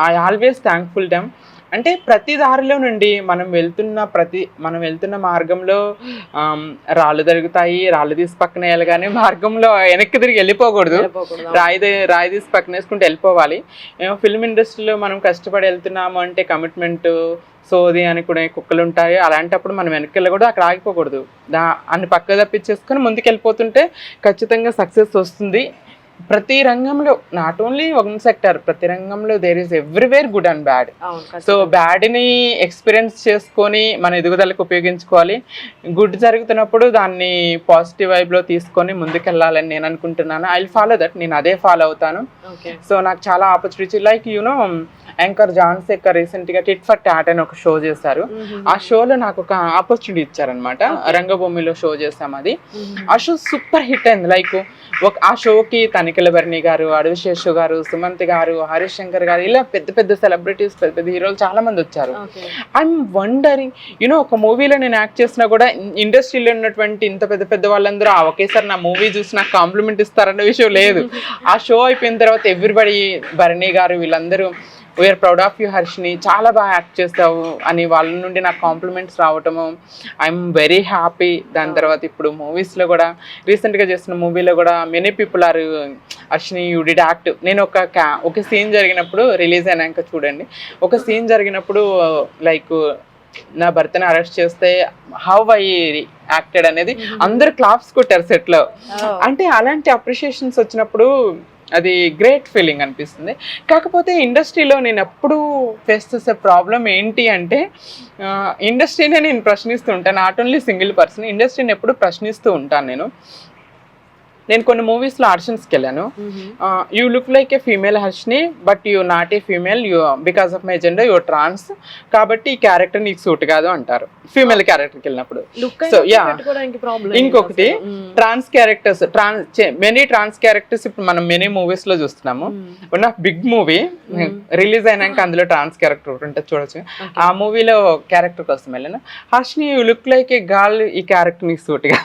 I always thankful them. అంటే ప్రతి దారిలో నుండి మనం వెళ్తున్న మార్గంలో రాళ్ళు దొరుకుతాయి, రాళ్ళు తీసి పక్కన వెళ్ళగానే మార్గంలో వెనక్కి తిరిగి వెళ్ళిపోకూడదు, రాయి తీసి పక్కన వేసుకుంటూ వెళ్ళిపోవాలి. ఫిల్మ్ ఇండస్ట్రీలో మనం కష్టపడి వెళ్తున్నాము అంటే కమిట్మెంట్ సోది అని కూడా కుక్కలు ఉంటాయి. అలాంటప్పుడు మనం వెనక్కి వెళ్ళకూడదు, అక్కడ ఆగిపోకూడదు, అన్ని పక్క తప్పించేసుకొని ముందుకు వెళ్ళిపోతుంటే ఖచ్చితంగా సక్సెస్ వస్తుంది. ప్రతి రంగంలో, నాట్ ఓన్లీ వన్ సెక్టర్, ప్రతి రంగంలో there is everywhere good and bad. So బ్యాడ్ని ఎక్స్పీరియన్స్ చేసుకొని మన ఎదుగుదలకు ఉపయోగించుకోవాలి. గుడ్ జరుగుతున్నప్పుడు దాన్ని పాజిటివ్ వైబ్లో తీసుకొని ముందుకెళ్ళాలని నేను అనుకుంటున్నాను. ఐ విల్ ఫాలో దట్, నేను అదే ఫాలో అవుతాను. సో నాకు చాలా opportunity, like you know anchor John Shekhar రీసెంట్గా టిట్ ఫర్ టాట్ అని ఒక షో చేశారు. ఆ షోలో నాకు ఒక ఆపర్చునిటీ ఇచ్చారనమాట. రంగభూమిలో షో చేసాం అది. ఆ షో సూపర్ హిట్ అయింది. లైక్ ఆ షోకి తనిఖీల భరణి గారు, అడవిశేషు గారు, సుమంత్ గారు, హరీష్ శంకర్ గారు, ఇలా పెద్ద పెద్ద సెలబ్రిటీస్, పెద్ద పెద్ద హీరోలు చాలా మంది వచ్చారు. ఐఎమ్ వండరింగ్, యూనో ఒక మూవీలో నేను యాక్ట్ చేసినా కూడా ఇండస్ట్రీలో ఉన్నటువంటి ఇంత పెద్ద పెద్ద వాళ్ళందరూ ఒకేసారి నా మూవీ చూసి నాకు కాంప్లిమెంట్ ఇస్తారన్న విషయం లేదు. ఆ షో అయిపోయిన తర్వాత ఎవ్రీబడి, భరణి గారు వీళ్ళందరూ we're proud of you Harshini, చాలా బాగా యాక్ట్ చేస్తావు అని వాళ్ళ నుండి నాకు కాంప్లిమెంట్స్ రావటము, ఐఎమ్ వెరీ హ్యాపీ. దాని తర్వాత ఇప్పుడు మూవీస్లో కూడా, రీసెంట్గా చేసిన మూవీలో కూడా many people are Harshini you did act. నేను ఒక సీన్ జరిగినప్పుడు, రిలీజ్ అయినాక చూడండి, ఒక సీన్ జరిగినప్పుడు లైక్ నా భర్తని అరెస్ట్ చేస్తే హౌ ఐ యాక్టెడ్ అనేది అందరు క్లాప్స్ కొట్టారు సెట్లో. అంటే అలాంటి అప్రిషియేషన్స్ వచ్చినప్పుడు అది గ్రేట్ ఫీలింగ్ అనిపిస్తుంది. కాకపోతే ఇండస్ట్రీలో నేను ఎప్పుడు ఫేస్ చేసే ప్రాబ్లం ఏంటి అంటే, ఇండస్ట్రీనే నేను ప్రశ్నిస్తూ ఉంటాను. నాట్ ఓన్లీ సింగిల్ పర్సన్, ఇండస్ట్రీని ఎప్పుడు ప్రశ్నిస్తూ ఉంటాను. నేను కొన్ని మూవీస్లో ఆడిషన్స్కి వెళ్ళాను. You look like a female Harshini but you not a female, you because of my gender you trans, కాబట్టి ఈ క్యారెక్టర్ నీకు సూట్ కాదు అంటారు ఫీమేల్ క్యారెక్టర్కి వెళ్ళినప్పుడు. సో యా, ఇంకొకటి trans characters, many trans characters ఇప్పుడు మనం మెనీ మూవీస్లో చూస్తున్నాము. One of big movie release అయినాక అందులో ట్రాన్స్ క్యారెక్టర్ ఒకటి ఉంటుంది, చూడొచ్చు. ఆ మూవీలో క్యారెక్టర్ కోసం వెళ్ళాను. Harshini you look like A girl, ఈ క్యారెక్టర్ నీకు సూట్ గా,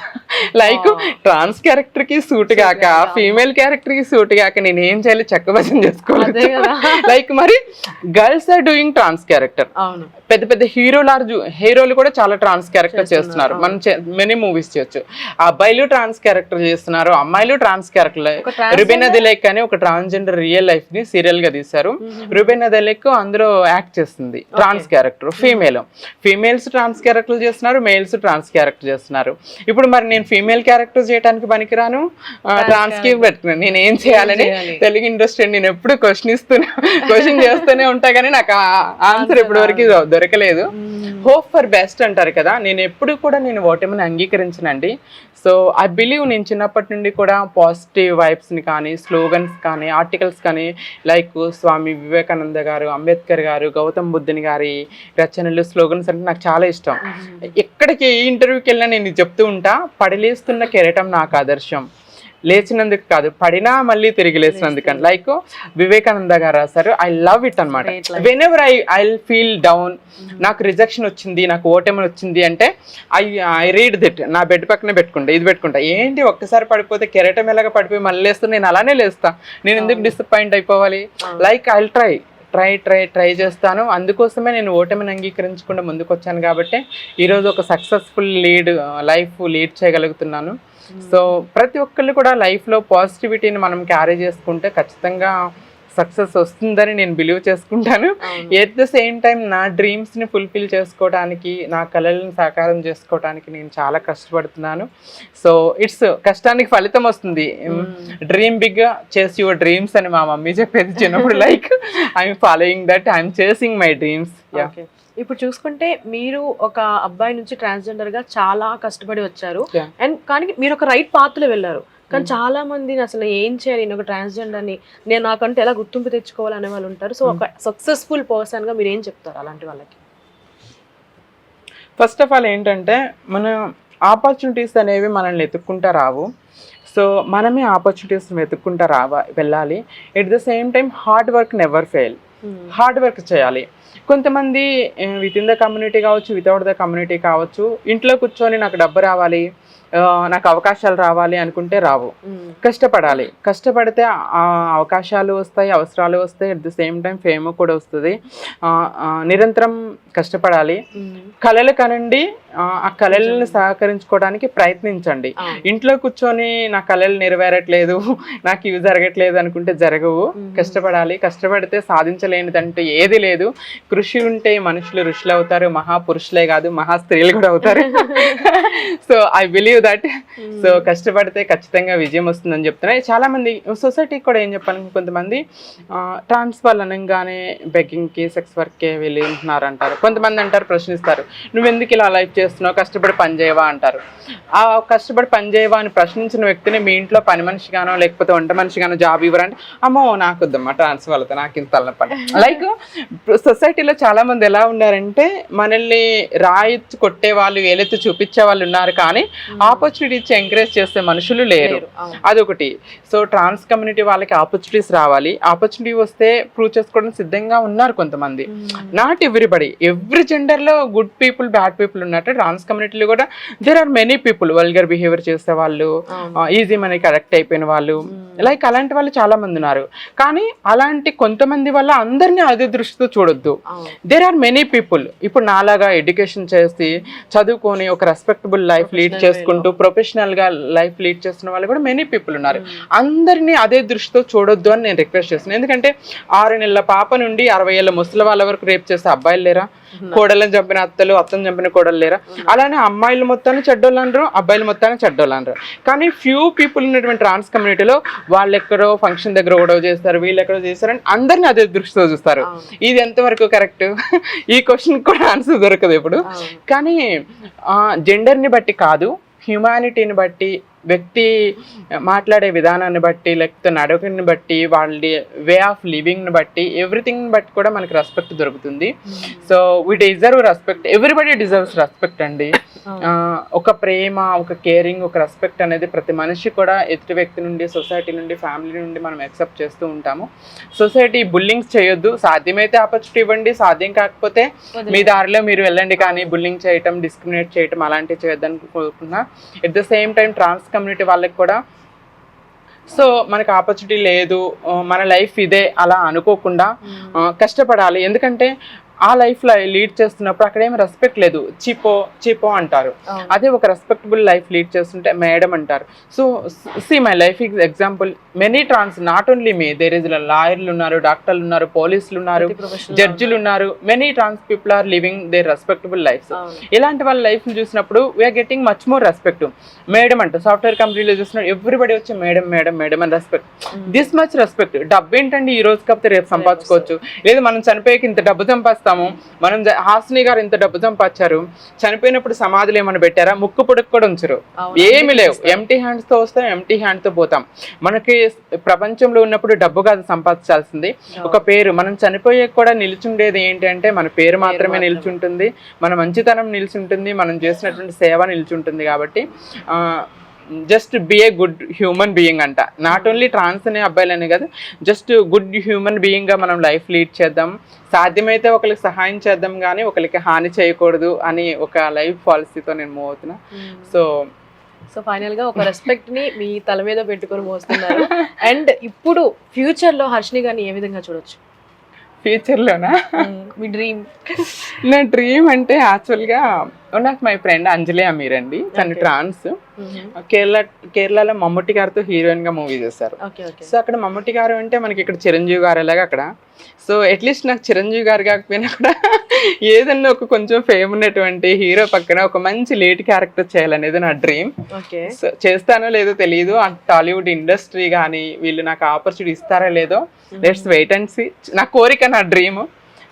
లైక్ ట్రాన్స్ క్యారెక్టర్కి సూట్ గాక, ఫీమేల్ క్యారెక్టర్ కి సూట్ గాక నేను ఏం చేయాలి, చక్కబసం చేసుకోవాలి. లైక్ మరి girls are doing trans character, పెద్ద పెద్ద హీరోలు కూడా చాలా ట్రాన్స్ క్యారెక్టర్ చేస్తున్నారు. మనం మెనీ మూవీస్ చేయొచ్చు. అబ్బాయిలు ట్రాన్స్ క్యారెక్టర్ చేస్తున్నారు, అమ్మాయిలు ట్రాన్స్ క్యారెక్టర్. రుబేనా దిలేక్ అని ఒక ట్రాన్స్జెండర్ రియల్ లైఫ్ ని సీరియల్ గా తీశారు. రుబేనా దిలేక్ అందులో యాక్ట్ చేస్తుంది trans character. Females trans character చేస్తున్నారు, మేల్స్ ట్రాన్స్ క్యారెక్టర్ చేస్తున్నారు. ఇప్పుడు మరి నేను ఫీమేల్ క్యారెక్టర్ చేయడానికి పనికిరాను, ట్రాన్స్ కి పెట్టుకున్నాను, నేను ఏం చేయాలని తెలుగు ఇండస్ట్రీ నేను ఎప్పుడు క్వశ్చన్ చేస్తూనే ఉంటా, కానీ నాకు ఆన్సర్ ఇప్పటి వరకు దొరకలేదు. హోప్ ఫర్ బెస్ట్ అంటారు కదా, నేను ఎప్పుడు కూడా నేను ఓటమిని అంగీకరించనండి. సో ఐ బిలీవ్, నేను చిన్నప్పటి నుండి కూడా పాజిటివ్ వైబ్స్ని కానీ, స్లోగన్స్ కానీ, ఆర్టికల్స్ కానీ, లైక్ స్వామి వివేకానంద గారు, అంబేద్కర్ గారు, గౌతమ్ బుద్ధుని గారి రచనలు, స్లోగన్స్ అంటే నాకు చాలా ఇష్టం. ఎక్కడికి ఏ ఇంటర్వ్యూకి వెళ్ళినా నేను చెప్తూ ఉంటా, పడిలేస్తున్న కెరటం నాకు ఆదర్శం, లేచినందుకు కాదు పడినా మళ్ళీ తిరిగి లేచినందుకు అని. లైక్ వివేకానంద గారు రాశారు. ఐ లవ్ ఇట్ అనమాట. When ever I feel down, నాకు రిజెక్షన్ వచ్చింది, నాకు ఓటమి వచ్చింది అంటే ఐ రీడ్ దిట్, నా బెడ్ పక్కనే పెట్టుకుంటా. ఏంటి ఒక్కసారి పడిపోతే కెరటం ఎలాగా పడిపోయి మళ్ళీ లేస్తా, నేను అలానే లేస్తా, నేను ఎందుకు డిసప్పాయింట్ అయిపోవాలి. Like I will try try చేస్తాను. అందుకోసమే నేను ఓటమిని అంగీకరించకుండా ముందుకు వచ్చాను కాబట్టి ఈరోజు ఒక సక్సెస్ఫుల్ లైఫ్ లీడ్ చేయగలుగుతున్నాను. సో ప్రతి ఒక్కళ్ళు కూడా లైఫ్లో పాజిటివిటీని మనం క్యారీ చేసుకుంటే ఖచ్చితంగా సక్సెస్ వస్తుందని నేను బిలీవ్ చేసుకుంటాను. ఎట్ ద సేమ్ టైం నా డ్రీమ్స్ని ఫుల్ఫిల్ చేసుకోవడానికి, నా కళలను సాకారం చేసుకోవడానికి నేను చాలా కష్టపడుతున్నాను. సో కష్టానికి ఫలితం వస్తుంది. డ్రీమ్ బిగ్గా చేసి యువర్ డ్రీమ్స్ అని మా మమ్మీ చెప్పేది చిన్నప్పుడు. Like I'm following that, I'm chasing my dreams. ఇప్పుడు చూసుకుంటే మీరు ఒక అబ్బాయి నుంచి ట్రాన్స్జెండర్ గా చాలా కష్టపడి వచ్చారు, అండ్ కానీ మీరు ఒక రైట్ పాత్ లో వెళ్ళారు. కానీ చాలా మందిని అసలు ఏం చేయాలి, నేను ఒక ట్రాన్స్జెండర్ ని నేను నాకంటే ఎలా గుర్తింపు తెచ్చుకోవాలనే వాళ్ళు ఉంటారు. సో ఒక సక్సెస్ఫుల్ పర్సన్ గా మీరు ఏం చెప్తారు అలాంటి వాళ్ళకి? ఫస్ట్ ఆఫ్ ఆల్ ఏంటంటే, మన ఆపర్చునిటీస్ అనేవి మనల్ని ఎత్తుక్కుంటా రావు. సో మనమే ఆపర్చునిటీస్ వెతుక్కుంటా వెళ్ళాలి. At the same time hard work never fail. Hard work చేయాలి. కొంతమంది విత్ ఇన్ ద కమ్యూనిటీ కావచ్చు, వితౌట్ ద కమ్యూనిటీ కావచ్చు, ఇంట్లో కూర్చొని నాకు డబ్బు రావాలి, నాకు అవకాశాలు రావాలి అనుకుంటే రావు. కష్టపడాలి. కష్టపడితే ఆ అవకాశాలు వస్తాయి, అవసరాలు వస్తాయి. At the same time fame కూడా వస్తుంది. నిరంతరం కష్టపడాలి. కళలు కనండి, ఆ కళలను సహకరించుకోవడానికి ప్రయత్నించండి. ఇంట్లో కూర్చొని నా కళలు నెరవేరట్లేదు, నాకు ఇవి జరగట్లేదు అనుకుంటే జరగవు. కష్టపడాలి. కష్టపడితే సాధించలేనిదంటూ ఏది లేదు. కృషి ఉంటే మనుషులు ఋషులు అవుతారు, మహాపురుషులే కాదు మహా స్త్రీలు కూడా అవుతారు. So I believe that. So కష్టపడితే ఖచ్చితంగా విజయం వస్తుందని చెప్తున్నాయి. చాలా మంది సొసైటీకి కూడా ఏం చెప్పాలి, కొంతమంది ట్రాన్స్ వాళ్ళు అనగానే బెగ్గింగ్కి, సెక్స్ వర్క్కి వెళ్ళి ఉంటున్నారు అంటారు. కొంతమంది అంటారు, ప్రశ్నిస్తారు, నువ్వు ఎందుకు ఇలా లైఫ్ చేస్తున్నావు, కష్టపడి పని చేయవా అంటారు. ఆ కష్టపడి పని చేయవా అని ప్రశ్నించిన వ్యక్తిని మీ ఇంట్లో పని మనిషిగానో లేకపోతే వంట మనిషిగానో జాబ్ ఇవ్వరంటే, అమ్మో నాకు వద్దమ్మా ట్రాన్స్ వాళ్ళతో, నాకు ఇంత తలనొప్పి. లైక్ సొసైటీలో చాలా మంది ఎలా ఉన్నారంటే, మనల్ని రాయిచ్చి కొట్టే వాళ్ళు, ఏలెత్తి చూపించే వాళ్ళు ఉన్నారు, కానీ ఆపర్చునిటీ ఇచ్చి ఎంకరేజ్ చేసే మనుషులు లేరు. అదొకటి. సో ట్రాన్స్ కమ్యూనిటీ వాళ్ళకి ఆపర్చునిటీస్ రావాలి. ఆపర్చునిటీ వస్తే ప్రూవ్ చేసుకోవడానికి సిద్ధంగా ఉన్నారు కొంతమంది. Not everybody. ఎవ్రీ జెండర్లో గుడ్ పీపుల్, బ్యాడ్ పీపుల్ ఉన్నట్టు ట్రాన్స్ కమ్యూనిటీలో కూడా there are many people. Vulgar behaviour చేసే వాళ్ళు, ఈజీ మనీకి అడక్ట్ అయిపోయిన వాళ్ళు, లైక్ అలాంటి వాళ్ళు చాలా మంది ఉన్నారు. కానీ అలాంటి కొంతమంది వల్ల అందరినీ అదే దృష్టితో చూడొద్దు. There are many people. ఇప్పుడు నాలాగా ఎడ్యుకేషన్ చేసి చదువుకొని ఒక రెస్పెక్టబుల్ లైఫ్ లీడ్ చేసుకుంటూ ప్రొఫెషనల్ గా లైఫ్ లీడ్ చేస్తున్న వాళ్ళు కూడా మెనీ పీపుల్ ఉన్నారు. అందరినీ అదే దృష్టితో చూడొద్దు అని నేను రిక్వెస్ట్ చేస్తున్నాను. ఎందుకంటే 6 నెలల పాప నుండి 60 ఏళ్ళ ముసలి వాళ్ళ వరకు రేప్ చేసే అబ్బాయిలు లేరా? కోడలను చంపిన అత్తలు, అత్తను చంపిన కోడలు లేరా? అలానే అమ్మాయిలు మొత్తాన్ని చెడ్డోళ్ళు అనరు, అబ్బాయిలు మొత్తాన్ని చెడ్డోళ్ళు అనరు. కానీ ఫ్యూ పీపుల్ ఉన్నటువంటి ట్రాన్స్ కమ్యూనిటీలో వాళ్ళు ఎక్కడో ఫంక్షన్ దగ్గర గొడవ చేస్తారు, వీళ్ళు ఎక్కడో చేస్తారని అందరినీ అదే దృష్టితో చూస్తారు. ఇది ఎంతవరకు కరెక్ట్? ఈ క్వశ్చన్ కూడా ఆన్సర్ దొరకదు ఇప్పుడు. కానీ జెండర్ని బట్టి కాదు, హ్యుమానిటీని బట్టి, వ్యక్తి మాట్లాడే విధానాన్ని బట్టి, లేకపోతే నడకని బట్టి, వాళ్ళ వే ఆఫ్ లివింగ్ని బట్టి, ఎవ్రీథింగ్ని బట్టి కూడా మనకి రెస్పెక్ట్ దొరుకుతుంది. So we deserve respect. Everybody deserves respect అండి. ఒక ప్రేమ, ఒక కేరింగ్, ఒక రెస్పెక్ట్ అనేది ప్రతి మనిషి కూడా ఎదుటి వ్యక్తి నుండి, సొసైటీ నుండి, ఫ్యామిలీ నుండి మనం యాక్సెప్ట్ చేస్తూ ఉంటాము. సొసైటీ బుల్లింగ్స్ చేయొద్దు. సాధ్యమైతే ఆపర్చునిటీ ఇవ్వండి, సాధ్యం కాకపోతే మీ దారిలో మీరు వెళ్ళండి. కానీ బుల్లింగ్ చేయటం, డిస్క్రిమినేట్ చేయటం అలాంటివి చేయొద్దని కోరుకున్నా. At the same time trans community వాళ్ళకి కూడా సో మనకు ఆపర్చునిటీ లేదు, మన లైఫ్ ఇదే అలా అనుకోకుండా కష్టపడాలి. ఎందుకంటే ఆ లైఫ్లో లీడ్ చేస్తున్నప్పుడు అక్కడ ఏమి రెస్పెక్ట్ లేదు, చీపో అంటారు. అదే ఒక రెస్పెక్టబుల్ లైఫ్ లీడ్ చేస్తుంటే మేడం అంటారు. So see my life example, many trans, not only me, there is లాయర్లు ఉన్నారు, డాక్టర్లు ఉన్నారు, పోలీసులు ఉన్నారు, జడ్జిలు ఉన్నారు. Many trans people are living their respectable life. ఇలాంటి వాళ్ళ లైఫ్ చూసినప్పుడు we're getting much more respect. Madam అంటూ సాఫ్ట్వేర్ కంపెనీలో చూస్తున్నారు, ఎవ్రీబడి వచ్చి మేడం మేడం మేడం అని రెస్పెక్ట్. This much respect. డబ్బు ఏంటండి, ఈ రోజు కాకపోతే రేపు సంపాదించుకోవచ్చు. లేదు మనం చనిపోయాక ఇంత డబ్బు సంపాదిస్తాము, మనం హాసిని గారు ఇంత డబ్బు సంపాదించారు, చనిపోయినప్పుడు సమాధులు ఏమైనా పెట్టారా? ముక్కు పొడుకు కూడా ఉంచరు, ఏమి లేవు. ఎంటీ హ్యాండ్స్ తో వస్తాం, ఎంటీ హ్యాండ్ తో పోతాం. మనకి ప్రపంచంలో ఉన్నప్పుడు డబ్బు కాదు సంపాదించాల్సింది, ఒక పేరు. మనం చనిపోయే కూడా నిలిచుండేది ఏంటి అంటే మన పేరు మాత్రమే నిలిచుంటుంది, మన మంచితనం నిలిచుంటుంది, మనం చేసినటువంటి సేవ నిలిచుంటుంది. కాబట్టి just be a good human being అంట. నాట్ ఓన్లీ ట్రాన్స్ అనే అబ్బాయిలనే కదా, జస్ట్ గుడ్ హ్యూమన్ బీయింగ్గా మనం లైఫ్ లీడ్ చేద్దాం. సాధ్యమైతే ఒకరికి సహాయం చేద్దాం, కానీ ఒకరికి హాని చేయకూడదు అని ఒక లైఫ్ పాలసీతో నేను మూవ్ అవుతున్నా. సో ఫైనల్ గా ఒక రెస్పెక్ట్ ని మీ తల మీద పెట్టుకొని మోస్తున్నారు. అండ్ ఇప్పుడు ఫ్యూచర్ లో హర్షిని గారిని ఏ విధంగా చూడొచ్చు? ఫ్యూచర్లోనా? మీ డ్రీమ్? నా డ్రీమ్ అంటే యాక్చువల్గా నాకు మై ఫ్రెండ్ అంజలి అమీర్ అండి, తను ట్రాన్స్. కేరళలో మమ్ముట్టి గారితో హీరోయిన్గా మూవీ చేశారు. సో అక్కడ మమ్ముట్టి గారు అంటే మనకి ఇక్కడ చిరంజీవి గారు ఎలాగా అక్కడ. సో అట్లీస్ట్ నాకు చిరంజీవి గారు కాకపోయినా కూడా ఏదన్నా ఒక కొంచెం ఫేమ్ ఉన్నటువంటి హీరో పక్కన ఒక మంచి లీడ్ క్యారెక్టర్ చేయాలనేది నా డ్రీమ్. సో చేస్తానో లేదో తెలియదు. టాలీవుడ్ ఇండస్ట్రీ కానీ వీళ్ళు నాకు ఆపర్చునిటీ ఇస్తారో లేదో, లెట్స్ వెయిట్ అండ్ సీ. నా కోరిక, నా dream.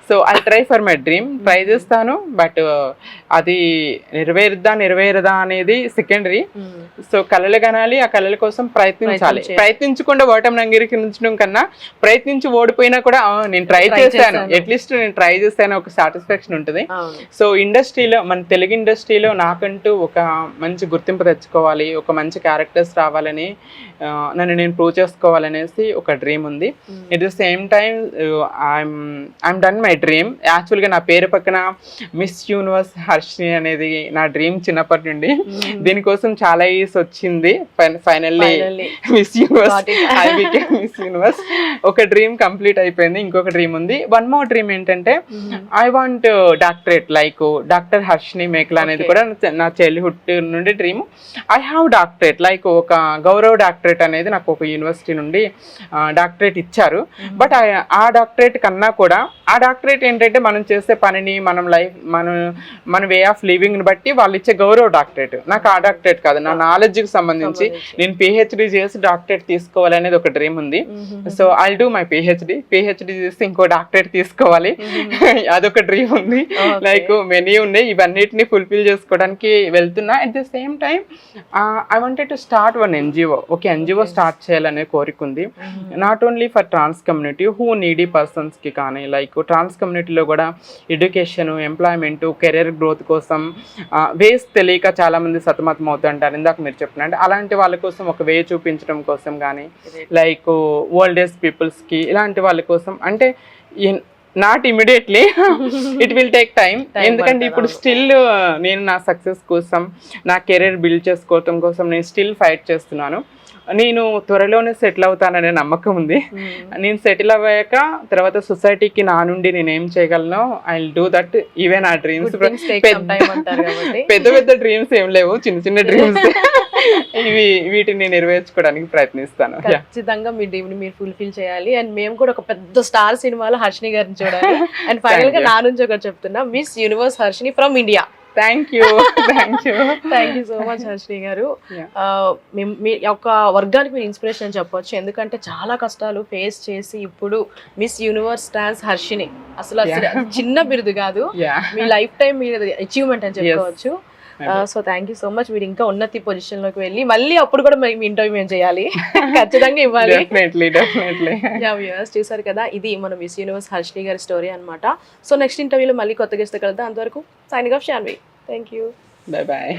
So I try for my dream, try చేస్తాను. బట్ అది నెరవేరదా అనేది సెకండరీ. సో కళలు కనాలి, ఆ కళల కోసం ప్రయత్నించాలి. ప్రయత్నించకుండా ఓటమి అంగీకరించడం కన్నా ప్రయత్నించి ఓడిపోయినా కూడా నేను ట్రై చేశాను, అట్లీస్ట్ నేను ట్రై చేస్తాను, ఒక సాటిస్ఫాక్షన్ ఉంటుంది. సో ఇండస్ట్రీలో, మన తెలుగు ఇండస్ట్రీలో నాకంటూ ఒక మంచి గుర్తింపు తెచ్చుకోవాలి, ఒక మంచి క్యారెక్టర్స్ రావాలని, నన్ను నేను ప్రూవ్ చేసుకోవాలనేసి ఒక డ్రీమ్ ఉంది. At the same time I'm done my dream. యాక్చువల్గా నా పేరు పక్కన మిస్ యూనివర్స్ హర్షిని అనేది నా డ్రీమ్ చిన్నప్పటి నుండి. దీనికోసం చాలా ఇయర్స్ వచ్చింది. Finally miss universe, I became miss universe. ఒక డ్రీమ్ కంప్లీట్ అయిపోయింది, ఇంకొక డ్రీమ్ ఉంది. వన్ మోర్ డ్రీమ్ ఏంటంటే I want doctorate like doctor Harshini Mekala అనేది కూడా నా చైల్డ్హుడ్ నుండి dream. I have doctorate like ఒక గౌరవ డాక్టరేట్ అనేది నాకు ఒక యూనివర్సిటీ నుండి డాక్టరేట్ ఇచ్చారు. బట్ ఆ డాక్టరేట్ కన్నా కూడా, ఆ డాక్టరేట్ ఏంటంటే మనం చేసే పనిని, మనం లైఫ్, మన వే ఆఫ్ లివింగ్ని బట్టి వాళ్ళు ఇచ్చే గౌరవ డాక్టరేట్. నాకు ఆ డాక్టరేట్ కాదు, నా నాలెడ్జ్కి సంబంధించి నేను పిహెచ్డి చేసి డాక్టరేట్ తీసుకోవాలనేది ఒక డ్రీమ్ ఉంది. So I do my PhD చేసి ఇంకో డాక్టరేట్ తీసుకోవాలి, అదొక డ్రీమ్ ఉంది. లైక్ మెనీ ఉన్నాయి, ఇవన్నిటిని ఫుల్ఫిల్ చేసుకోవడానికి వెళ్తున్నా. At the same time I wanted to start one NGO. Okay, NGO start చేయాలనే కోరిక ఉంది. Not only for trans community, who needy పర్సన్స్కి కానీ, లైక్ ట్రాన్స్ కమ్యూనిటీలో కూడా ఎడ్యుకేషన్, ఎంప్లాయ్మెంట్, కెరీర్ గ్రోత్ కోసం వేస్ తెలియక చాలామంది సతమతం అవుతుంటారు. ఇందాక మీరు చెప్పినట్టు అలాంటి వాళ్ళ కోసం ఒక వే చూపించడం కోసం కానీ, లైక్ ఓల్డ్ ఏజ్ పీపుల్స్కి, ఇలాంటి వాళ్ళ కోసం. అంటే not immediately, it will take time. ఎందుకంటే ఇప్పుడు స్టిల్ నేను నా సక్సెస్ కోసం, నా కెరీర్ బిల్డ్ చేసుకోవడం కోసం నేను స్టిల్ ఫైట్ చేస్తున్నాను. నేను త్వరలోనే సెటిల్ అవుతాననే నమ్మకం ఉంది. నేను సెటిల్ అయ్యాక తర్వాత సొసైటీకి నా నుండి నేను ఏం చేయగలను, I will do that. Even ఆ డ్రీమ్స్ పెద్ద పెద్ద డ్రీమ్స్ ఏం లేవు, చిన్న చిన్న డ్రీమ్స్. వీటిని నెరవేర్చుకోవడానికి ప్రయత్నిస్తాను. ఖచ్చితంగా మీ డ్రీమ్ ని మీరు ఫుల్ఫిల్ చేయాలి. అండ్ మేము కూడా ఒక పెద్ద స్టార్ సినిమాలో హర్షిని గారిని చూడాలి. అండ్ ఫైనల్ గా నా నుంచి ఒకటి చెప్తున్నా, miss universe Harshini from India. Thank you so much Harshini గారు. మీ యొక్క వర్గానికి మీరు ఇన్స్పిరేషన్ అని చెప్పొచ్చు. ఎందుకంటే చాలా కష్టాలు ఫేస్ చేసి ఇప్పుడు మిస్ యూనివర్స్ ట్రాన్స్ హర్షిని అసలు చిన్న బిరుదు కాదు, మీ లైఫ్ టైం మీరు అచీవ్మెంట్ అని చెప్పుకోవచ్చు. So thank you so much. మీరు ఇంకా ఉన్నతి పొజిషన్ లోకి వెళ్ళి మళ్ళీ అప్పుడు కూడా మీ ఇంటర్వ్యూ మేము చేయాలి, ఖచ్చితంగా ఇవ్వాలి. చూసారు కదా, ఇది మన మిస్ యూనివర్స్ హర్షిని గారి స్టోరీ అన్నమాట. సో నెక్స్ట్ ఇంటర్వ్యూలో మళ్ళీ కొత్త గెస్ట్ కలుద్దాం. అంతవరకు signing off Shanvi. Thank you. Bye bye.